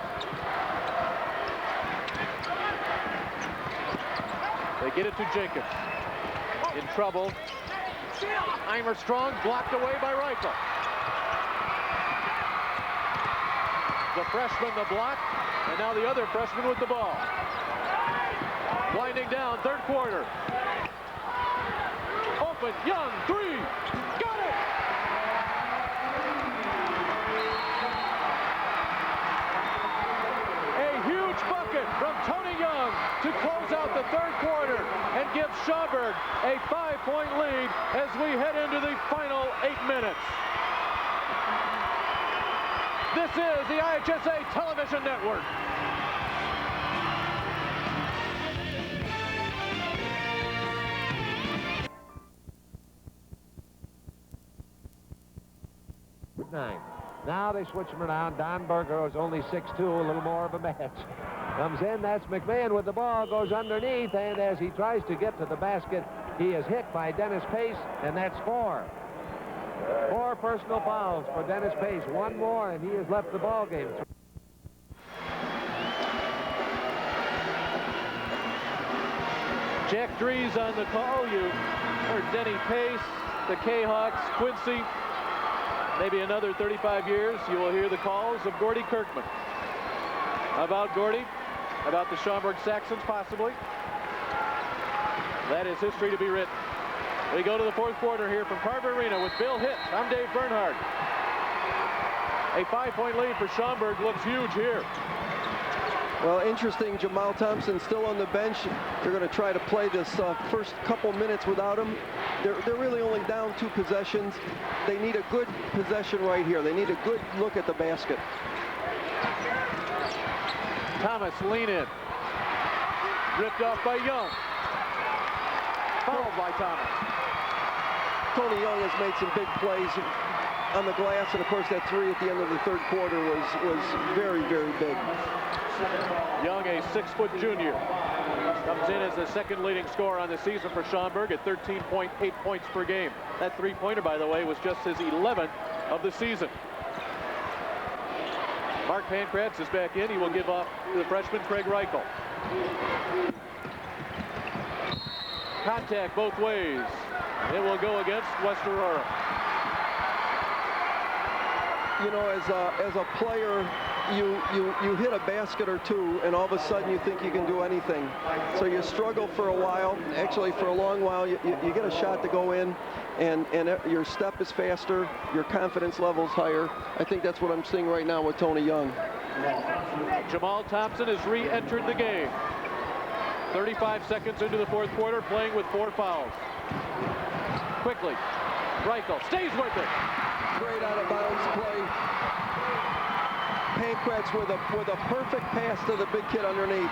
[SPEAKER 6] They get it to Jenkins. in trouble. Eimerstrong blocked away by Reichel. The freshman the block, and now the other freshman with the ball. Winding down, third quarter. Open, Young, three, got it! A huge bucket from Tony Young to close out the third quarter and give Schaumburg a 5-point lead as we head into the final 8 minutes. This is the IHSA Television Network.
[SPEAKER 12] Now they switch him around. Don Berger is only 6'2", a little more of a match. Comes in, that's McMahon with the ball, goes underneath, and as he tries to get to the basket, he is hit by Dennis Pace, and that's 4. 4 personal fouls for Dennis Pace. 1 more, and he has left the ball game.
[SPEAKER 6] Jack Drees on the call. You heard Denny Pace, the K-Hawks, Quincy. Maybe another 35 years, you will hear the calls of Gordy Kirkman. About Gordy, about the Schaumburg Saxons, possibly. That is history to be written. We go to the fourth quarter here from Carver Arena with Bill Hitt. I'm Dave Bernhardt. A 5-point lead for Schaumburg looks huge here.
[SPEAKER 3] Well, interesting, Jamal Thompson still on the bench. They're going to try to play this first couple minutes without him. They're really only down 2 possessions. They need a good possession right here. They need a good look at the basket.
[SPEAKER 6] Thomas lean in. Ripped off by Young. Fouled by Thomas.
[SPEAKER 3] Tony Young has made some big plays on the glass, and of course that 3 at the end of the third quarter was very, very big.
[SPEAKER 6] Young, a 6-foot junior, comes in as the second leading scorer on the season for Schaumburg at 13.8 points per game. That 3-pointer, by the way, was just his 11th of the season. Mark Pankratz is back in. He will give off to the freshman Craig Reichel. Contact both ways. It will go against West Aurora.
[SPEAKER 3] You know, as a player, you hit a basket or 2, and all of a sudden you think you can do anything. So you struggle for a while. Actually, for a long while, you get a shot to go in, and your step is faster, your confidence level's higher. I think that's what I'm seeing right now with Tony Young.
[SPEAKER 6] Jamal Thompson has re-entered the game. 35 seconds into the fourth quarter, playing with 4 fouls. Quickly, Reichel stays with it.
[SPEAKER 3] Great out of bounds play. Pankratz with a perfect pass to the big kid underneath.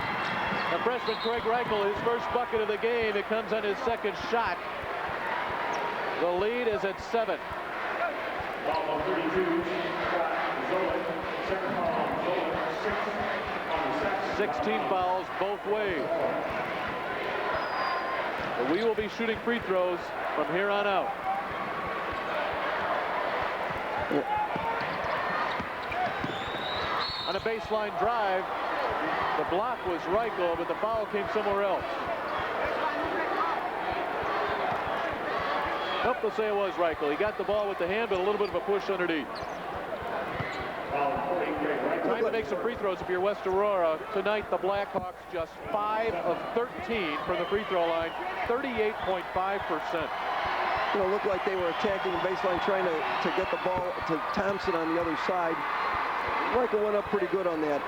[SPEAKER 6] The freshman Craig Reichel, his first bucket of the game. It comes on his second shot. The lead is at 7. 16 fouls both ways. But we will be shooting free throws from here on out. On a baseline drive, the block was Reichel, but the foul came somewhere else. Nope, they'll say it was Reichel. He got the ball with the hand, but a little bit of a push underneath. Time to make some free throws if you're West Aurora. Tonight, the Blackhawks just 5 of 13 from the free throw line, 38.5%.
[SPEAKER 3] You know, looked like they were attacking the baseline, trying to get the ball to Thompson on the other side. Reichel went up pretty good on that.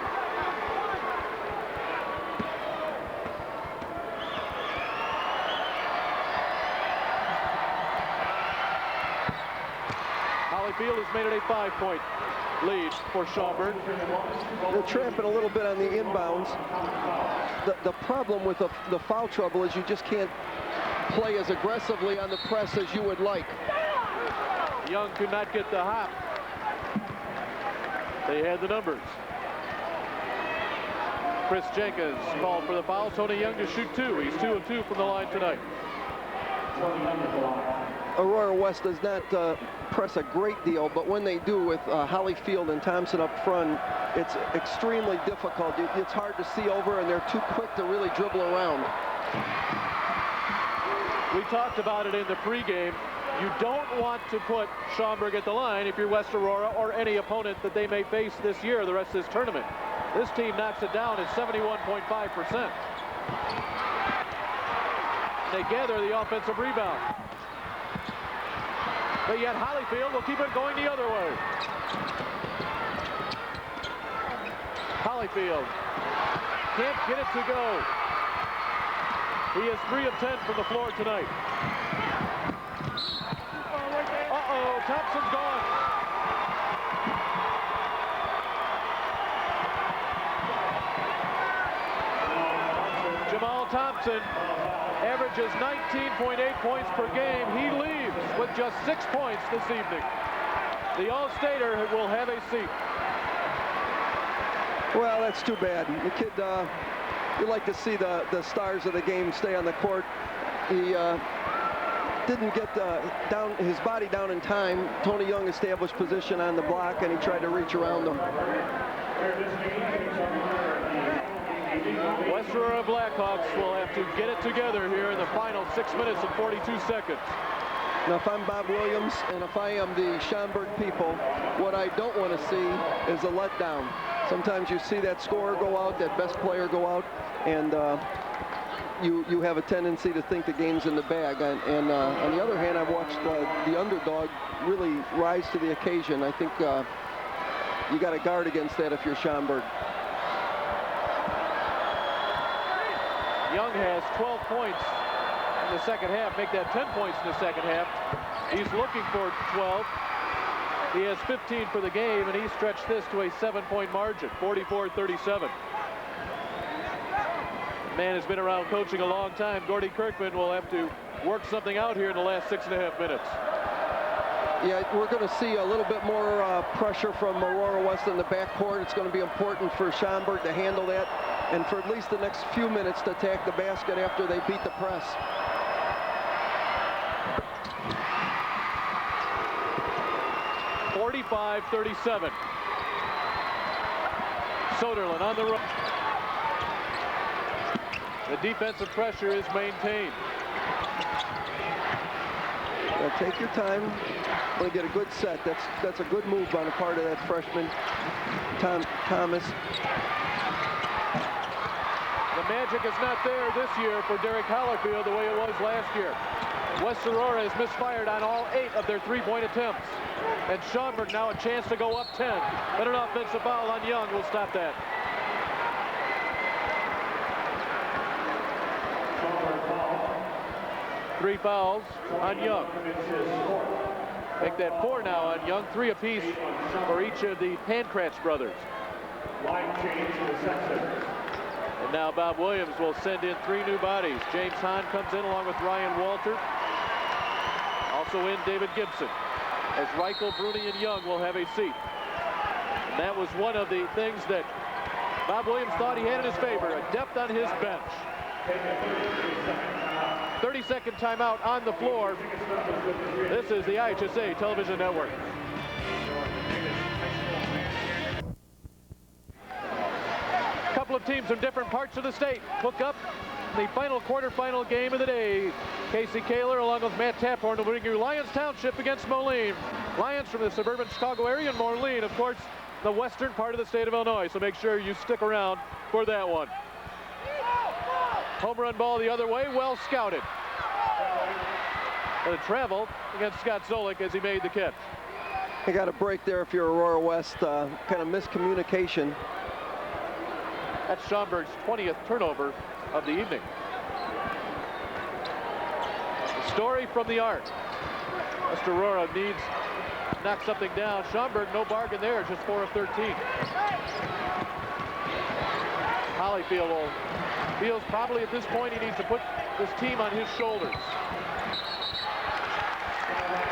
[SPEAKER 6] Holyfield has made it a 5-point lead for Schaumburg.
[SPEAKER 3] They're trapping a little bit on the inbounds. The problem with the foul trouble is you just can't play as aggressively on the press as you would like.
[SPEAKER 6] Young could not get the hop. They had the numbers. Chris Jenkins called for the foul. Tony Young to shoot 2. He's 2 of 2 from the line tonight.
[SPEAKER 3] Aurora West does not press a great deal, but when they do with Holyfield and Thompson up front, it's extremely difficult. It's hard to see over, and they're too quick to really dribble around.
[SPEAKER 6] We talked about it in the pregame. You don't want to put Schaumburg at the line if you're West Aurora or any opponent that they may face this year, the rest of this tournament. This team knocks it down at 71.5%. They gather the offensive rebound. But yet Holyfield will keep it going the other way. Holyfield can't get it to go. He is 3 of 10 from the floor tonight. Uh-oh, Thompson's gone. Jamal Thompson averages 19.8 points per game. He leaves with just 6 points this evening. The All-Stater will have a seat.
[SPEAKER 3] Well, that's too bad. The kid, you like to see the stars of the game stay on the court. He didn't get his body down in time. Tony Young established position on the block, and he tried to reach around him.
[SPEAKER 6] West Aurora Blackhawks will have to get it together here in the final 6 minutes and 42 seconds.
[SPEAKER 3] Now, if I'm Bob Williams and if I am the Schaumburg people, what I don't want to see is a letdown. Sometimes you see that scorer go out, that best player go out, and you have a tendency to think the game's in the bag. And on the other hand, I've watched the underdog really rise to the occasion. I think you got to guard against that if you're Schaumburg.
[SPEAKER 6] Young has 12 points in the second half, make that 10 points in the second half. He's looking for 12. He has 15 for the game, and he stretched this to a 7-point margin, 44-37. Man has been around coaching a long time. Gordy Kirkman will have to work something out here in the last 6.5 minutes.
[SPEAKER 3] Yeah, we're going to see a little bit more pressure from Aurora West in the backcourt. It's going to be important for Schaumburg to handle that, and for at least the next few minutes to attack the basket after they beat the press. (45-37). Soderlund on the run. The defensive pressure is maintained. Now take your time. Going to get a good set. That's a good move on the part of that freshman, Thomas.
[SPEAKER 6] The magic is not there this year for Derek Holyfield the way it was last year. West Aurora has misfired on all 8 of their 3-point attempts. And Schaumburg now a chance to go up 10. But an offensive foul on Young will stop that. Three fouls on Young. Make that 4 now on Young. 3 apiece for each of the Pankratz brothers. And now Bob Williams will send in 3 new bodies. James Hahn comes in along with Ryan Walter. Also in David Gibson. As Reichel, Bruni, and Young will have a seat. And that was one of the things that Bob Williams thought he had in his favor, a depth on his bench. 30-second timeout on the floor. This is the IHSA Television Network. A couple of teams from different parts of the state hook up in the final quarterfinal game of the day. Casey Kaler along with Matt Taphorn will bring you Lyons Township against Moline. Lyons from the suburban Chicago area, and Moline, of course, the western part of the state of Illinois. So make sure you stick around for that one. Home run ball the other way, well scouted. And a travel against Scott Zolik as he made the catch.
[SPEAKER 3] You got a break there if you're Aurora West. Kind of miscommunication.
[SPEAKER 6] That's Schaumburg's 20th turnover of the evening. The story from the arc. West Aurora needs to knock something down. Schaumburg, no bargain there, just 4 of 13. Holyfield feels probably at this point he needs to put this team on his shoulders.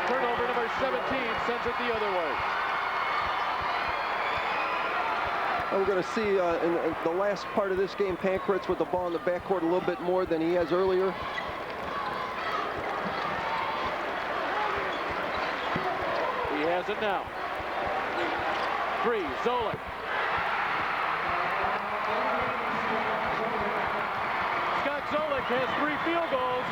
[SPEAKER 6] Turnover number 17 sends it the other way.
[SPEAKER 3] We're going to see in the last part of this game, Pankratz with the ball in the backcourt a little bit more than he has earlier.
[SPEAKER 6] He has it now. 3, Zolik. Scott Zolik has 3 field goals.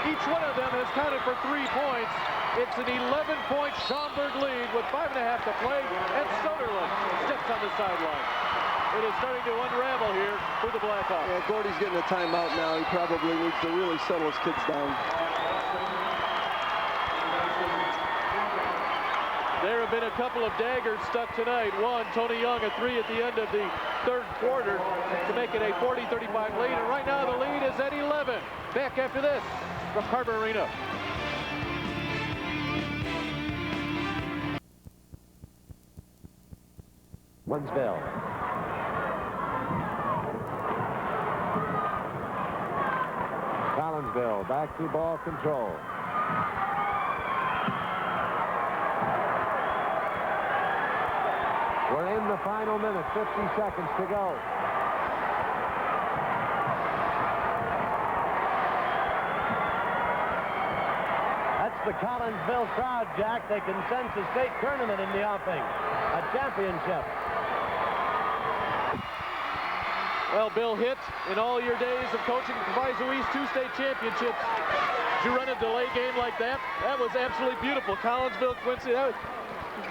[SPEAKER 6] Each one of them has counted for 3 points. It's an 11-point Schaumburg lead with 5.5 to play, and Soderlund steps on the sideline. It is starting to unravel here for the Blackhawks.
[SPEAKER 3] Yeah, Gordy's getting a timeout now. He probably needs to really settle his kids down.
[SPEAKER 6] There have been a couple of daggers stuck tonight. One, Tony Young, a 3 at the end of the third quarter to make it a 40-35 lead. And right now the lead is at 11. Back after this from Carver Arena.
[SPEAKER 12] Winsville. Collinsville back to ball control. We're in the final minute, 50 seconds to go.
[SPEAKER 11] That's the Collinsville crowd, Jack. They can sense a state tournament in the offing, a championship.
[SPEAKER 6] Well, Bill Hitt, in all your days of coaching the Proviso East 2 state championships, did you run a delay game like that? That was absolutely beautiful. Collinsville, Quincy,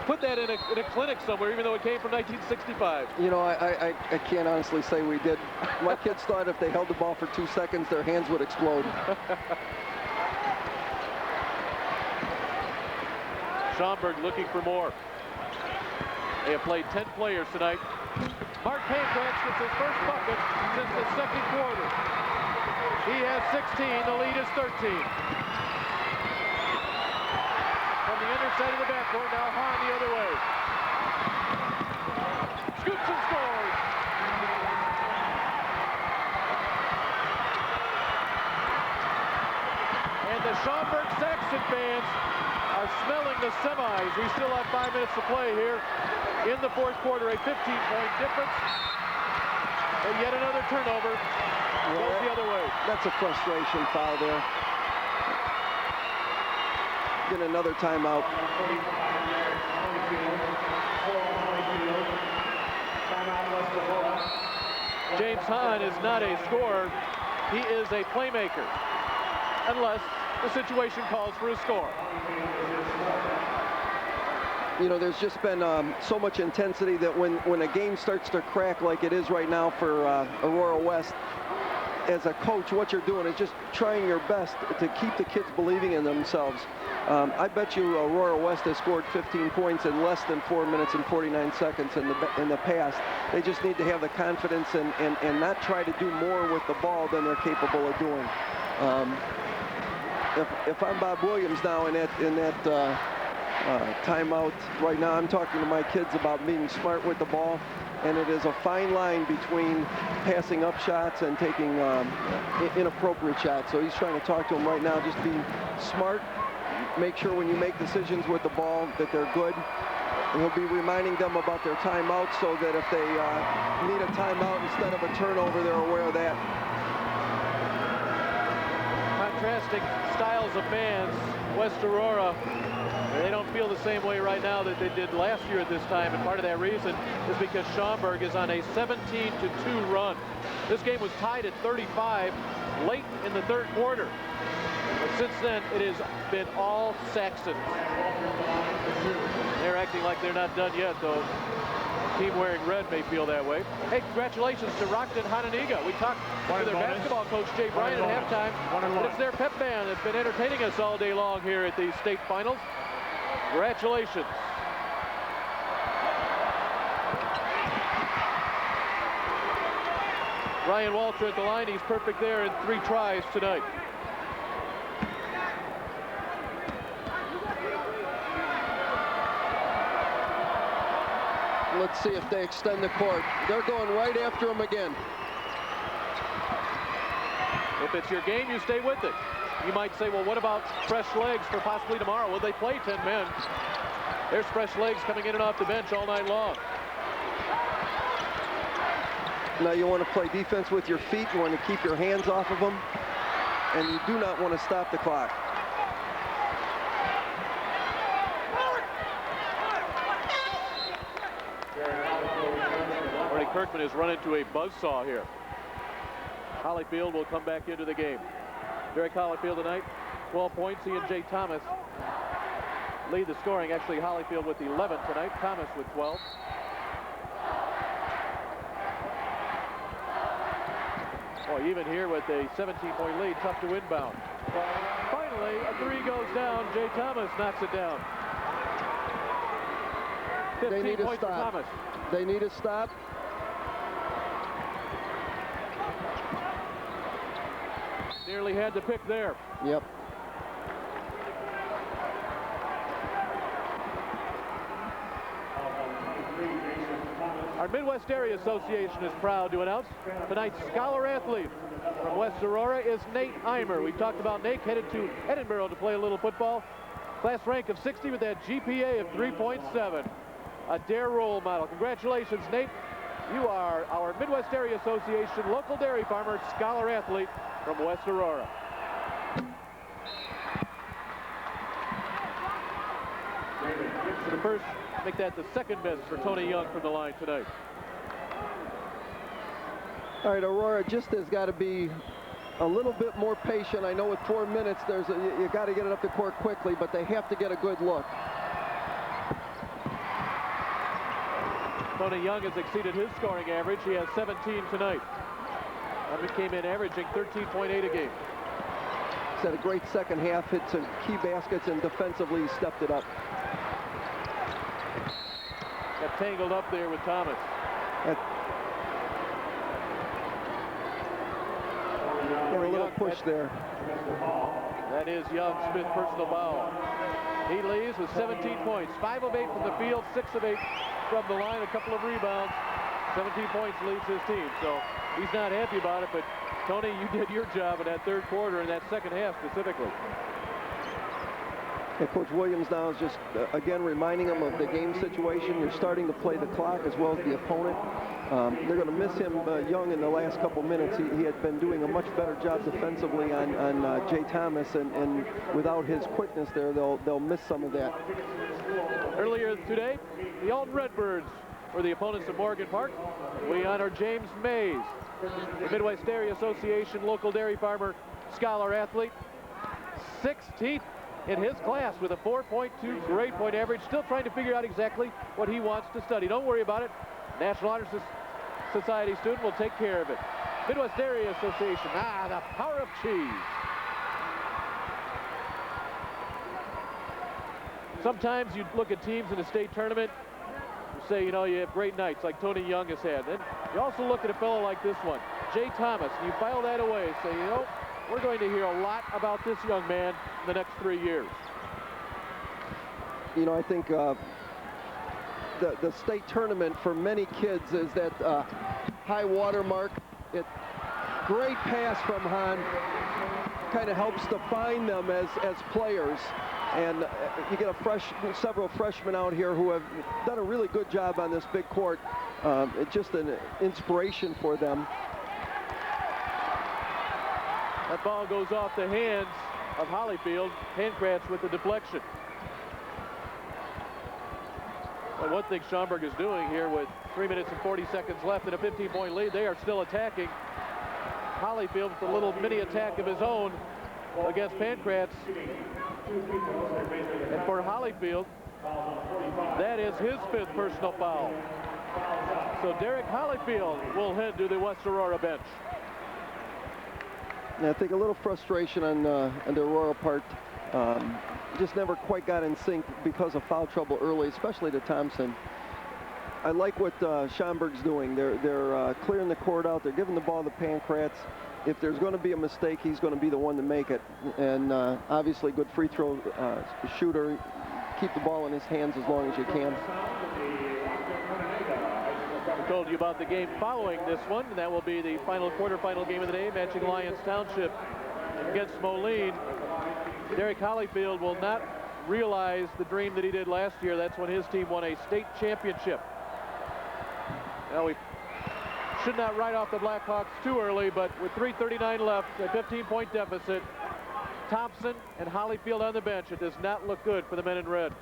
[SPEAKER 6] put that in a clinic somewhere, even though it came from 1965.
[SPEAKER 3] You know, I can't honestly say we did. My kids thought if they held the ball for 2 seconds, their hands would explode.
[SPEAKER 6] Schaumburg looking for more. They have played 10 players tonight. Mark Pancratz gets his first bucket since the second quarter. He has 16. The lead is 13. From the underside of the backcourt, now Hahn the other way. Scoops and scores. And the Schaumburg Saxon fans are smelling the semis. We still have 5 minutes to play here in the fourth quarter. A 15-point difference. And yet another turnover. Goes the other way.
[SPEAKER 3] That's a frustration foul there. Get another timeout.
[SPEAKER 6] James Hahn is not a scorer. He is a playmaker. Unless the situation calls for a score.
[SPEAKER 3] You know, there's just been so much intensity that when a game starts to crack like it is right now for Aurora West, as a coach, what you're doing is just trying your best to keep the kids believing in themselves. I bet you Aurora West has scored 15 points in less than 4 minutes and 49 seconds in the past. They just need to have the confidence and not try to do more with the ball than they're capable of doing. If I'm Bob Williams now in that timeout right now, I'm talking to my kids about being smart with the ball, and it is a fine line between passing up shots and taking inappropriate shots. So he's trying to talk to them right now, just be smart, make sure when you make decisions with the ball that they're good. And he'll be reminding them about their timeout so that if they need a timeout instead of a turnover, they're aware of that.
[SPEAKER 6] Contrasting styles of fans. West Aurora, they don't feel the same way right now that they did last year at this time, and part of that reason is because Schaumburg is on a 17-2 run. This game was tied at 35 late in the third quarter. But since then, it has been all Saxon. They're acting like they're not done yet, though. Team wearing red may feel that way. Hey, congratulations to Rockton Hananiga. We talked to their basketball coach, Jay Bryan, at halftime. But it's their pep band that's been entertaining us all day long here at the state finals. Congratulations. Ryan Walter at the line. He's perfect there in 3 tries tonight.
[SPEAKER 3] Let's see if they extend the court. They're going right after him again.
[SPEAKER 6] If it's your game, you stay with it. You might say, well, what about fresh legs for possibly tomorrow? Well, they play 10 men. There's fresh legs coming in and off the bench all night long.
[SPEAKER 3] Now you want to play defense with your feet. You want to keep your hands off of them. And you do not want to stop the clock.
[SPEAKER 6] Kirkman has run into a buzzsaw here. Hollyfield will come back into the game. Derek Hollyfield tonight 12 points. He and Jay Thomas lead the scoring. Actually, Holyfield with 11 tonight. Thomas with 12. Boy, even here with a 17-point lead, tough to inbound. Finally, a three goes down. Jay Thomas knocks it down. 15
[SPEAKER 3] They need a
[SPEAKER 6] points for
[SPEAKER 3] stop.
[SPEAKER 6] Thomas.
[SPEAKER 3] They need a stop.
[SPEAKER 6] Nearly had to pick there.
[SPEAKER 3] Yep.
[SPEAKER 6] Our Midwest Area Association is proud to announce tonight's scholar athlete from West Aurora is Nate Eimer. We talked about Nate headed to Edinburgh to play a little football. Class rank of 60 with that GPA of 3.7. A dare role model. Congratulations, Nate. You are our Midwest Area Association local dairy farmer scholar athlete from West Aurora. So the first, make that the second best for Tony Young from the line tonight.
[SPEAKER 3] All right, Aurora just has got to be a little bit more patient. I know with 4 minutes, you got to get it up the court quickly, but they have to get a good look.
[SPEAKER 6] Tony Young has exceeded his scoring average. He has 17 tonight. He came in averaging 13.8 a game.
[SPEAKER 3] He's had a great second half, hit some key baskets, and defensively he stepped it up.
[SPEAKER 6] Got tangled up there with Thomas.
[SPEAKER 3] Got a little push there.
[SPEAKER 6] That is Young's fifth personal foul. He leaves with 17 points. 5 of 8 from the field, 6 of 8 from the line, a couple of rebounds. 17 points leads his team, so he's not happy about it, but Tony, you did your job in that third quarter and that second half specifically.
[SPEAKER 3] And Coach Williams now is just, again, reminding him of the game situation. You're starting to play the clock as well as the opponent. They're going to miss him, Young, in the last couple minutes. He had been doing a much better job defensively on Jay Thomas, and without his quickness there, they'll miss some of that.
[SPEAKER 6] Earlier today, the Alton Redbirds were the opponents of Morgan Park. We honor James Mays, the Midwest Dairy Association local dairy farmer scholar athlete. 16th in his class with a 4.2 grade point average. Still trying to figure out exactly what he wants to study. Don't worry about it. National Honor Society student will take care of it. Midwest Dairy Association. The power of cheese. Sometimes you look at teams in a state tournament, you say, you know, you have great nights like Tony Young has had. Then you also look at a fellow like this one, Jay Thomas, and you file that away and say, you know, we're going to hear a lot about this young man in the next 3 years.
[SPEAKER 3] You know, I think the state tournament for many kids is that high water mark. Great pass from Hahn kind of helps define them as players. And you get several freshmen out here who have done a really good job on this big court. It's just an inspiration for them.
[SPEAKER 6] That ball goes off the hands of Holyfield. Pancratz with the deflection. And one thing Schaumburg is doing here with 3 minutes and 40 seconds left and a 15-point lead, they are still attacking. Holyfield with a little mini attack of his own against Pancratz. And for Holyfield, that is his 5th personal foul. So Derek Holyfield will head to the West Aurora bench.
[SPEAKER 3] Yeah, I think a little frustration on the Aurora part. Just never quite got in sync because of foul trouble early, especially to Thompson. I like what Schaumburg's doing. They're clearing the court out. They're giving the ball to Pancratz. If there's going to be a mistake, he's going to be the one to make it. And obviously, good free throw shooter. Keep the ball in his hands as long as you can.
[SPEAKER 6] I told you about the game following this one, and that will be the final quarterfinal game of the day, matching Lyons Township against Moline. Derek Holyfield will not realize the dream that he did last year. That's when his team won a state championship. Now, we should not write off the Blackhawks too early, but with 3:39 left, a 15-point deficit, Thompson and Holyfield on the bench, it does not look good for the men in red.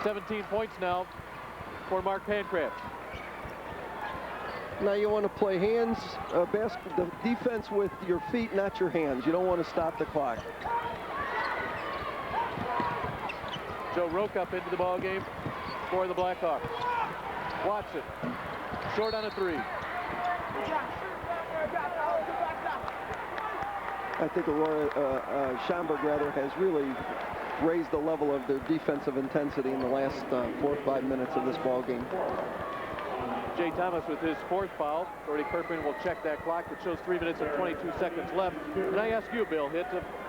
[SPEAKER 6] .17 points now for Mark Pancratz.
[SPEAKER 3] Now you want to play hands, the defense with your feet, not your hands. You don't want to stop the clock.
[SPEAKER 6] Joe Rokup into the ball game for the Blackhawks. Watson, short on a three.
[SPEAKER 3] I think Aurora, Schaumburg rather, has really raised the level of their defensive intensity in the last 4 or 5 minutes of this ball game.
[SPEAKER 6] Jay Thomas with his 4th foul. Gordy Kerpin will check that clock, which shows 3 minutes and 22 seconds left. And I ask you, Bill Hitt,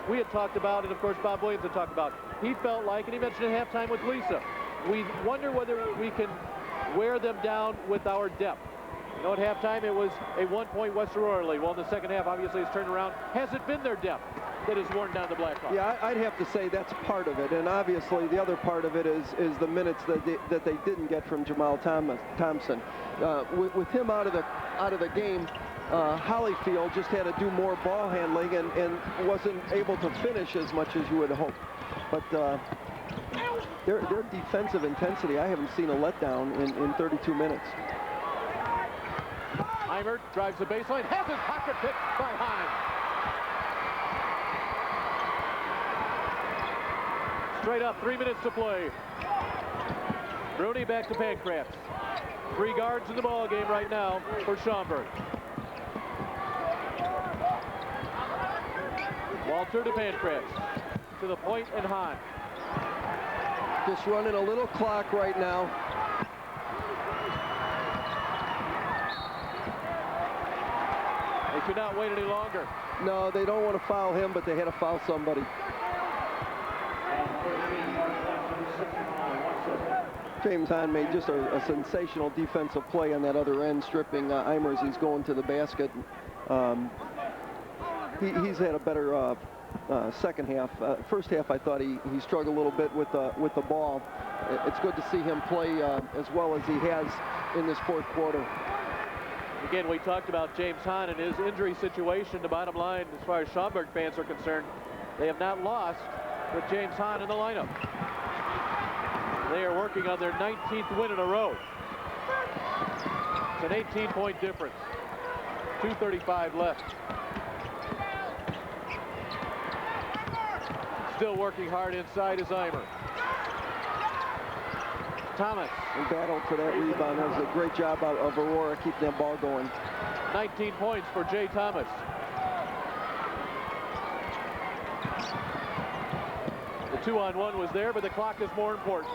[SPEAKER 6] we had talked about, and of course Bob Williams had talked about, he felt like, and he mentioned at halftime with Lisa, we wonder whether we can wear them down with our depth. You know, at halftime it was a 1-point West Aurora lead. Well, in the second half, obviously it's turned around. Has it been their depth that has worn down the Blackhawks?
[SPEAKER 3] Yeah, I'd have to say that's part of it, and obviously the other part of it is the minutes that they didn't get from Jamal Thompson. With him out of the game, Hollyfield just had to do more ball handling and wasn't able to finish as much as you would hope. But their defensive intensity, I haven't seen a letdown in 32 minutes.
[SPEAKER 6] Heimer drives the baseline, has his pocket picked by Hines. Straight up, 3 minutes to play. Bruni back to Pancratz. 3 guards in the ball game right now for Schaumburg. Walter to Pancratz. To the point and Hahn.
[SPEAKER 3] Just running a little clock right now.
[SPEAKER 6] They could not wait any longer.
[SPEAKER 3] No, they don't want to foul him, but they had to foul somebody. James Hahn made just a sensational defensive play on that other end, stripping Eimer as he's going to the basket. He's had a better second half. First half, I thought he struggled a little bit with the ball. It's good to see him play as well as he has in this 4th quarter.
[SPEAKER 6] Again, we talked about James Hahn and his injury situation. The bottom line, as far as Schaumburg fans are concerned, they have not lost with James Hahn in the lineup. They are working on their 19th win in a row. It's an 18-point difference. 2:35 left. Still working hard inside is Eimer. Thomas.
[SPEAKER 3] And battle for that rebound. That was a great job out of Aurora keeping that ball going.
[SPEAKER 6] 19 points for Jay Thomas. The 2-on-1 was there, but the clock is more important.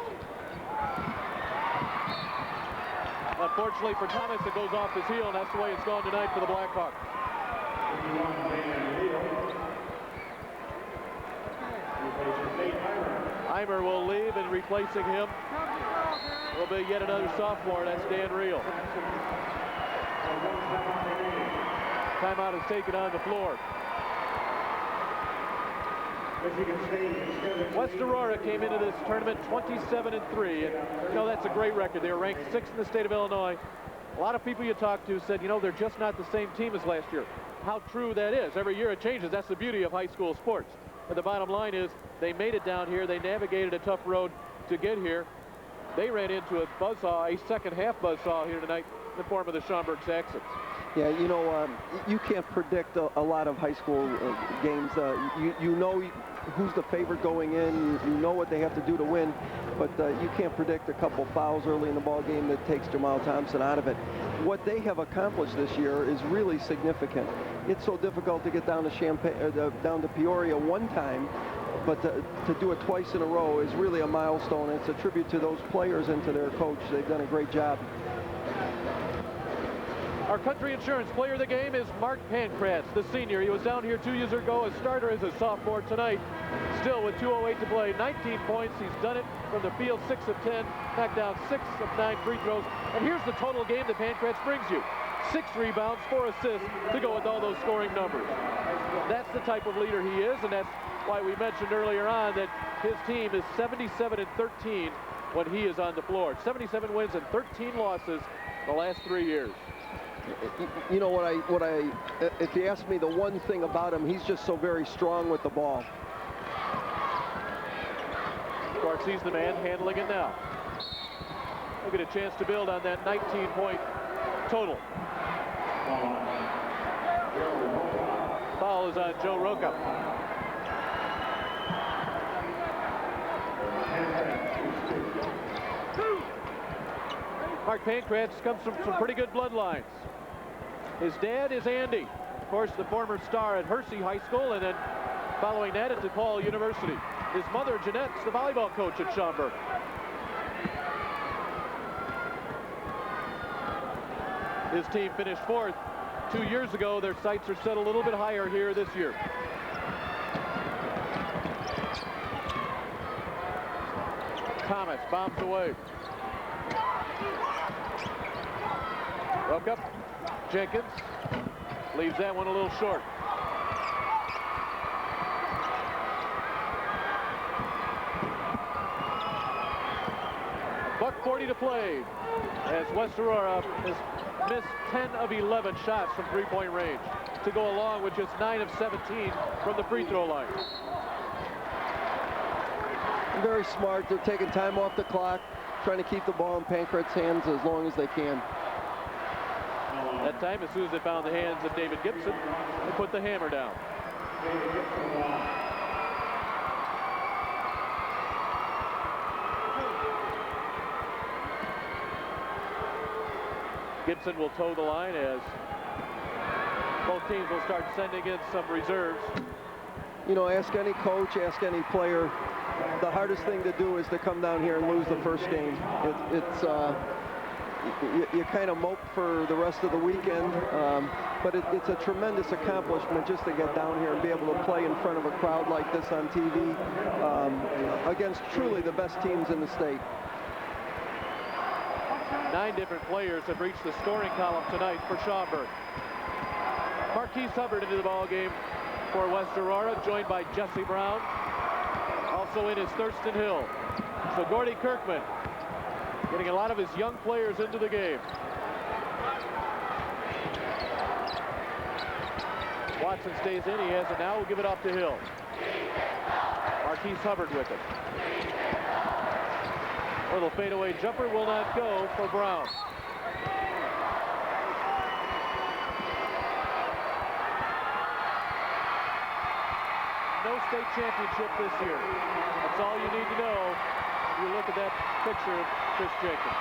[SPEAKER 6] Unfortunately for Thomas, it goes off his heel, and that's the way it's gone tonight for the Blackhawks. Eimer will leave, and replacing him will be yet another sophomore. That's Dan Reel. Timeout is taken on the floor. West Aurora came into this tournament 27-3, and you know that's a great record. They were ranked 6th in the state of Illinois. A lot of people you talk to said, you know, they're just not the same team as last year. How true that is. Every year it changes. That's the beauty of high school sports. But the bottom line is they made it down here. They navigated a tough road to get here. They ran into a buzzsaw, a second half buzzsaw here tonight in the form of the Schaumburg Saxons.
[SPEAKER 3] Yeah, you know, you can't predict a lot of high school games. You know who's the favorite going in. You know what they have to do to win, but you can't predict a couple fouls early in the ball game that takes Jamal Thompson out of it. What they have accomplished this year is really significant. It's so difficult to get down to down to Peoria one time, but to do it twice in a row is really a milestone. It's a tribute to those players and to their coach. They've done a great job.
[SPEAKER 6] Our Country Insurance player of the game is Mark Pancratz, the senior. He was down here 2 years ago as starter as a sophomore. Tonight, still with 2:08 to play, 19 points. He's done it from the field, 6 of 10, knocked down 6 of 9 free throws. And here's the total game that Pancratz brings you. 6 rebounds, 4 assists to go with all those scoring numbers. That's the type of leader he is, and that's why we mentioned earlier on that his team is 77-13 when he is on the floor. 77 wins and 13 losses the last 3 years.
[SPEAKER 3] You know what I if you ask me the one thing about him, he's just so very strong with the ball.
[SPEAKER 6] Clark sees the man handling it now. He'll get a chance to build on that 19-point total. was on Joe Roca. Mark Pankratz comes from some pretty good bloodlines. His dad is Andy, of course, the former star at Hersey High School, and then following that at DePaul University. His mother, Jeanette's the volleyball coach at Schaumburg. His team finished 4th 2 years ago. Their sights are set a little bit higher here this year. Thomas bombs away. Roca. Jenkins leaves that one a little short. .40 to play as West Aurora has missed 10 of 11 shots from three-point range to go along with just 9 of 17 from the free throw line.
[SPEAKER 3] Very smart. They're taking time off the clock, trying to keep the ball in Pankratz's hands as long as they can.
[SPEAKER 6] That time, as soon as they found the hands of David Gibson, they put the hammer down. Gibson will toe the line as both teams will start sending in some reserves.
[SPEAKER 3] You know, ask any coach, ask any player, the hardest thing to do is to come down here and lose the first game. You kind of mope for the rest of the weekend, but it's a tremendous accomplishment just to get down here and be able to play in front of a crowd like this on TV against truly the best teams in the state.
[SPEAKER 6] 9 different players have reached the scoring column tonight for Schaumburg. Marquise Hubbard into the ball game for West Aurora, joined by Jesse Brown. Also in is Thurston Hill. So Gordy Kirkman getting a lot of his young players into the game. Watson stays in. He has it now. We'll give it off to Hill. Marquise Hubbard with it. Little fadeaway jumper will not go for Brown. No state championship this year. That's all you need to know if you look at that picture of Chris Jenkins.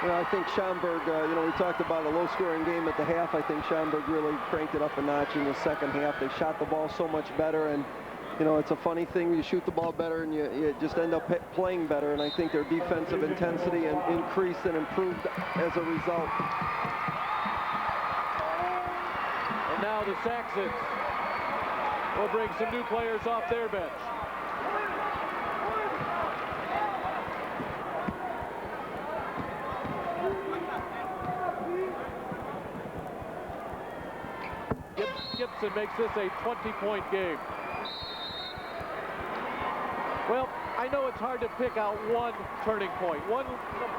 [SPEAKER 3] Well, I think Schaumburg, you know, we talked about a low-scoring game at the half. I think Schaumburg really cranked it up a notch in the second half. They shot the ball so much better, and you know, it's a funny thing. You shoot the ball better and you just end up playing better. And I think their defensive intensity increased and improved as a result.
[SPEAKER 6] And now the Saxons will bring some new players off their bench. Gibson makes this a 20-point game. Well, I know it's hard to pick out one turning point, one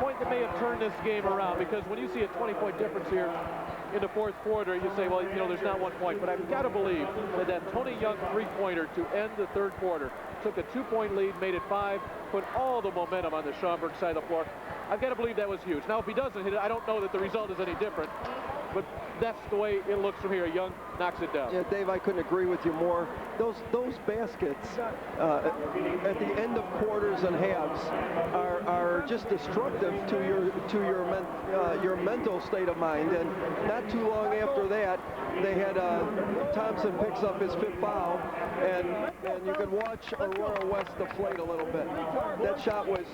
[SPEAKER 6] point that may have turned this game around, because when you see a 20-point difference here in the fourth quarter, you say, well, you know, there's not one point. But I've got to believe that Tony Young three-pointer to end the third quarter took a 2-point lead, made it 5, put all the momentum on the Schaumburg side of the floor. I've got to believe that was huge. Now, if he doesn't hit it, I don't know that the result is any different. But that's the way it looks from here. Young knocks it down.
[SPEAKER 3] Yeah, Dave, I couldn't agree with you more. Those baskets at the end of quarters and halves are just destructive to your mental state of mind. And not too long after that, they had Thompson picks up his 5th foul, and you could watch Aurora West deflate a little bit. That shot was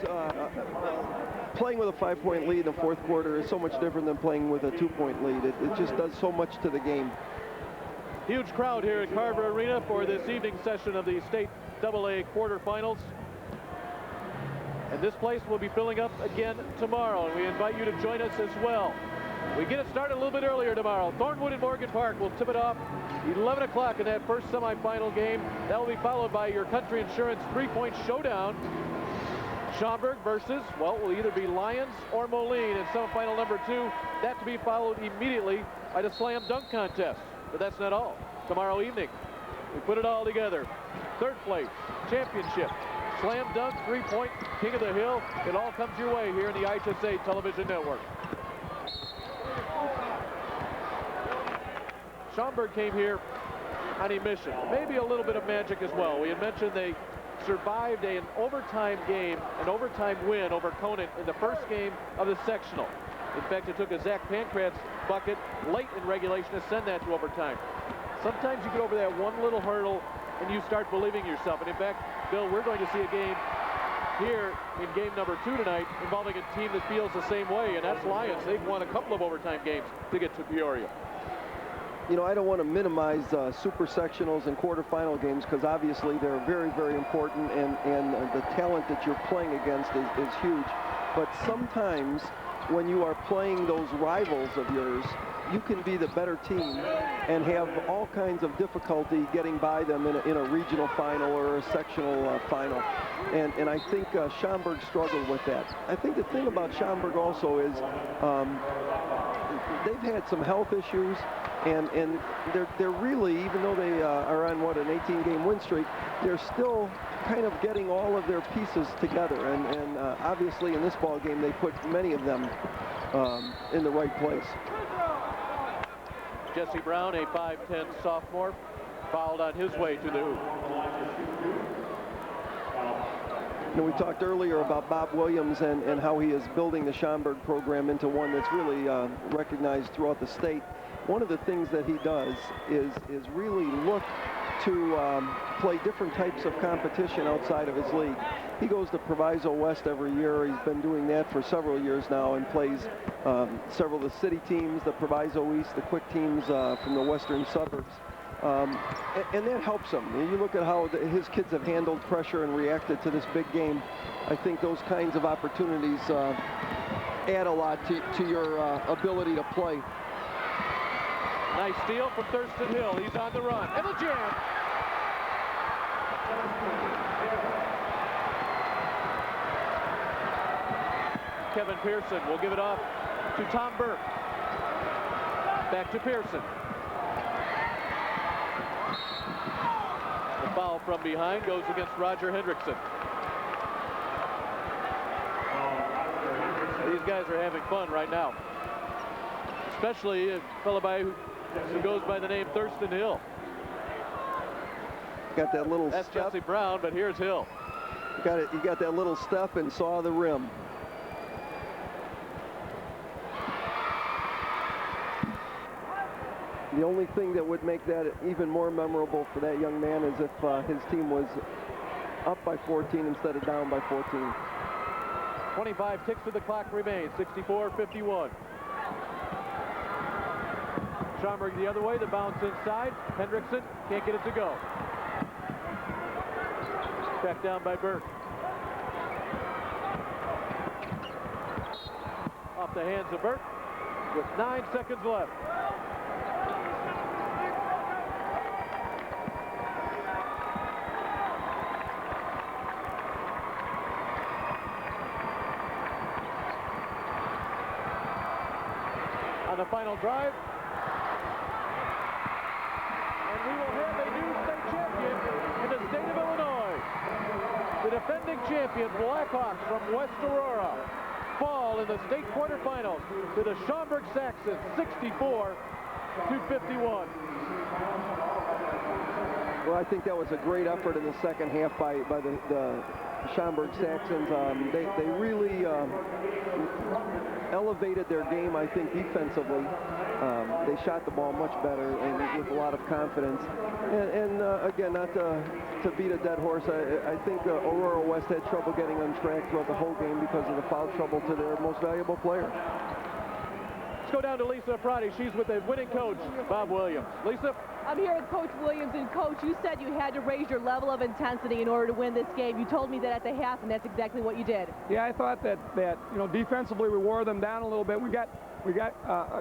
[SPEAKER 3] playing with a 5-point lead in the fourth quarter is so much different than playing with a 2-point lead. It just does so much to the game.
[SPEAKER 6] Huge crowd here at Carver Arena for this evening session of the State AA quarterfinals. And this place will be filling up again tomorrow, and we invite you to join us as well. We get it started a little bit earlier tomorrow. Thornwood and Morgan Park will tip it off 11 o'clock in that first semifinal game. That will be followed by your Country Insurance 3-point showdown. Schaumburg versus, well, will either be Lyons or Moline in semifinal number 2. That to be followed immediately by the slam dunk contest. But that's not all. Tomorrow evening, we put it all together. Third place, championship, slam dunk, 3-point, King of the Hill. It all comes your way here in the IHSA Television Network. Schaumburg came here on a mission, maybe a little bit of magic as well. We had mentioned they survived an overtime game, an overtime win over Conant in the first game of the sectional. In fact, it took a Zach Pankratz bucket late in regulation to send that to overtime. Sometimes you get over that one little hurdle and you start believing yourself. And in fact, Bill, we're going to see a game here in game number 2 tonight involving a team that feels the same way, and that's Lions. They've won a couple of overtime games to get to Peoria.
[SPEAKER 3] You know, I don't want to minimize super sectionals and quarterfinal games because obviously they're very, very important, and the talent that you're playing against is huge. But sometimes when you are playing those rivals of yours, you can be the better team and have all kinds of difficulty getting by them in a regional final or a sectional final. And I think Schaumburg struggled with that. I think the thing about Schaumburg also is they've had some health issues, and they're really, even though they are on, what, an 18-game win streak, they're still kind of getting all of their pieces together. And obviously in this ball game, they put many of them in the right place.
[SPEAKER 6] Jesse Brown, a 5'10" sophomore, fouled on his way to the hoop.
[SPEAKER 3] You know, we talked earlier about Bob Williams and how he is building the Schaumburg program into one that's really recognized throughout the state. One of the things that he does is really look to play different types of competition outside of his league. He goes to Proviso West every year. He's been doing that for several years now and plays several of the city teams, the Proviso East, the quick teams from the western suburbs. And that helps him. And you look at how his kids have handled pressure and reacted to this big game. I think those kinds of opportunities add a lot to your ability to play.
[SPEAKER 6] Nice steal from Thurston Hill. He's on the run. And the jam. Kevin Pearson will give it off to Tom Burke. Back to Pearson. The foul from behind goes against Roger Hendrickson. These guys are having fun right now. Especially a fellow who goes by the name Thurston Hill.
[SPEAKER 3] Got that little
[SPEAKER 6] That's
[SPEAKER 3] step.
[SPEAKER 6] Jesse Brown, but here's Hill.
[SPEAKER 3] You got that little step and saw the rim. The only thing that would make that even more memorable for that young man is if his team was up by 14 instead of down by 14.
[SPEAKER 6] 25 ticks to the clock remain, 64-51. Schaumburg the other way, the bounce inside. Hendrickson can't get it to go. Back down by Burke. Off the hands of Burke with 9 seconds left. On the final drive. And we will have a new state champion in the state of Illinois. The defending champion Blackhawks from West Aurora fall in the state quarterfinals to the Schaumburg Saxons 64-51.
[SPEAKER 3] Well, I think that was a great effort in the second half by the Schaumburg Saxons. They really elevated their game, I think, defensively. They shot the ball much better and with a lot of confidence. And again, not to beat a dead horse, I think Aurora West had trouble getting on track throughout the whole game because of the foul trouble to their most valuable player.
[SPEAKER 6] Let's go down to Lisa Prati. She's with the winning coach, Bob Williams. Lisa?
[SPEAKER 1] I'm here with Coach Williams, and Coach, you said you had to raise your level of intensity in order to win this game. You told me that at the half, and that's exactly what you did.
[SPEAKER 13] Yeah, I thought that you know, defensively we wore them down a little bit. We got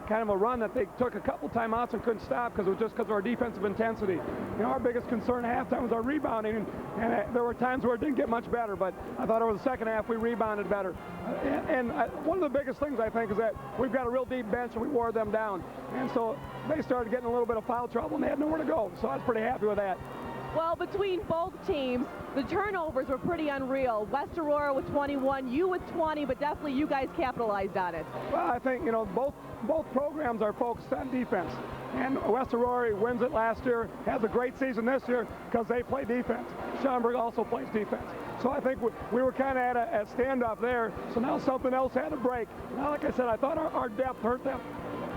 [SPEAKER 13] kind of a run that they took a couple timeouts and couldn't stop because it was just because of our defensive intensity. You know, our biggest concern at halftime was our rebounding, and there were times where it didn't get much better, but I thought over the second half we rebounded better. One of the biggest things I think is that we've got a real deep bench and we wore them down. And so they started getting a little bit of foul trouble and they had nowhere to go. So I was pretty happy with that.
[SPEAKER 1] Well, between both teams, the turnovers were pretty unreal. West Aurora with 21, you with 20, but definitely you guys capitalized on it.
[SPEAKER 13] Well, I think, you know, both programs are focused on defense. And West Aurora wins it last year, has a great season this year because they play defense. Schaumburg also plays defense. So I think we were kind of at a standoff there, so now something else had to break. Now, like I said, I thought our depth hurt them.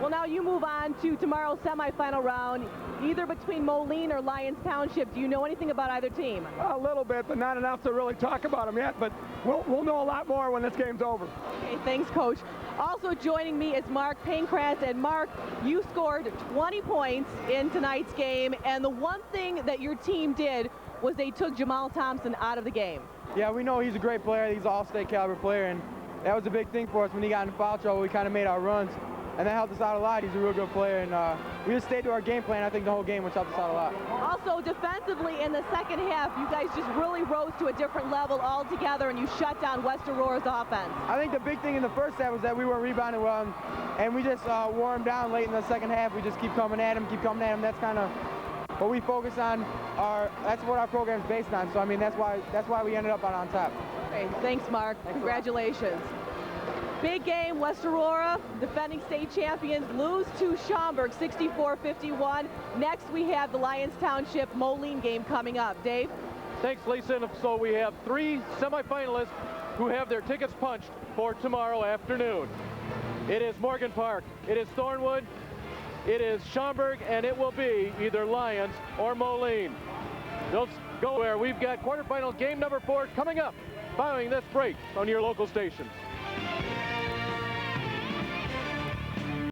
[SPEAKER 1] Well, now you move on to tomorrow's semifinal round, either between Moline or Lyons Township. Do you know anything about either team?
[SPEAKER 13] A little bit, but not enough to really talk about them yet, but we'll know a lot more when this game's over.
[SPEAKER 1] Okay, thanks, Coach. Also joining me is Mark Pankratz, and Mark, you scored 20 points in tonight's game, and the one thing that your team did was they took Jamal Thompson out of the game.
[SPEAKER 14] Yeah, we know he's a great player. He's an all-state caliber player, and that was a big thing for us when he got in foul trouble. We kind of made our runs, and that helped us out a lot. He's a real good player, and we just stayed to our game plan, I think, the whole game, which helped us out a lot.
[SPEAKER 1] Also, defensively in the second half, you guys just really rose to a different level altogether, and you shut down West Aurora's offense.
[SPEAKER 14] I think the big thing in the first half was that we weren't rebounding well, and we just wore him down late in the second half. We just keep coming at him. That's kind of what we focus on. That's what our program's based on. So, I mean, that's why we ended up on top.
[SPEAKER 1] Okay, thanks, Mark. Congratulations. Big game, West Aurora, defending state champions, lose to Schaumburg 64-51. Next, we have the Lyons Township Moline game coming up. Dave?
[SPEAKER 6] Thanks, Lisa. And so we have 3 semifinalists who have their tickets punched for tomorrow afternoon. It is Morgan Park, it is Thornwood, it is Schaumburg, and it will be either Lyons or Moline. Don't go there. We've got quarterfinal game number 4 coming up following this break on your local stations.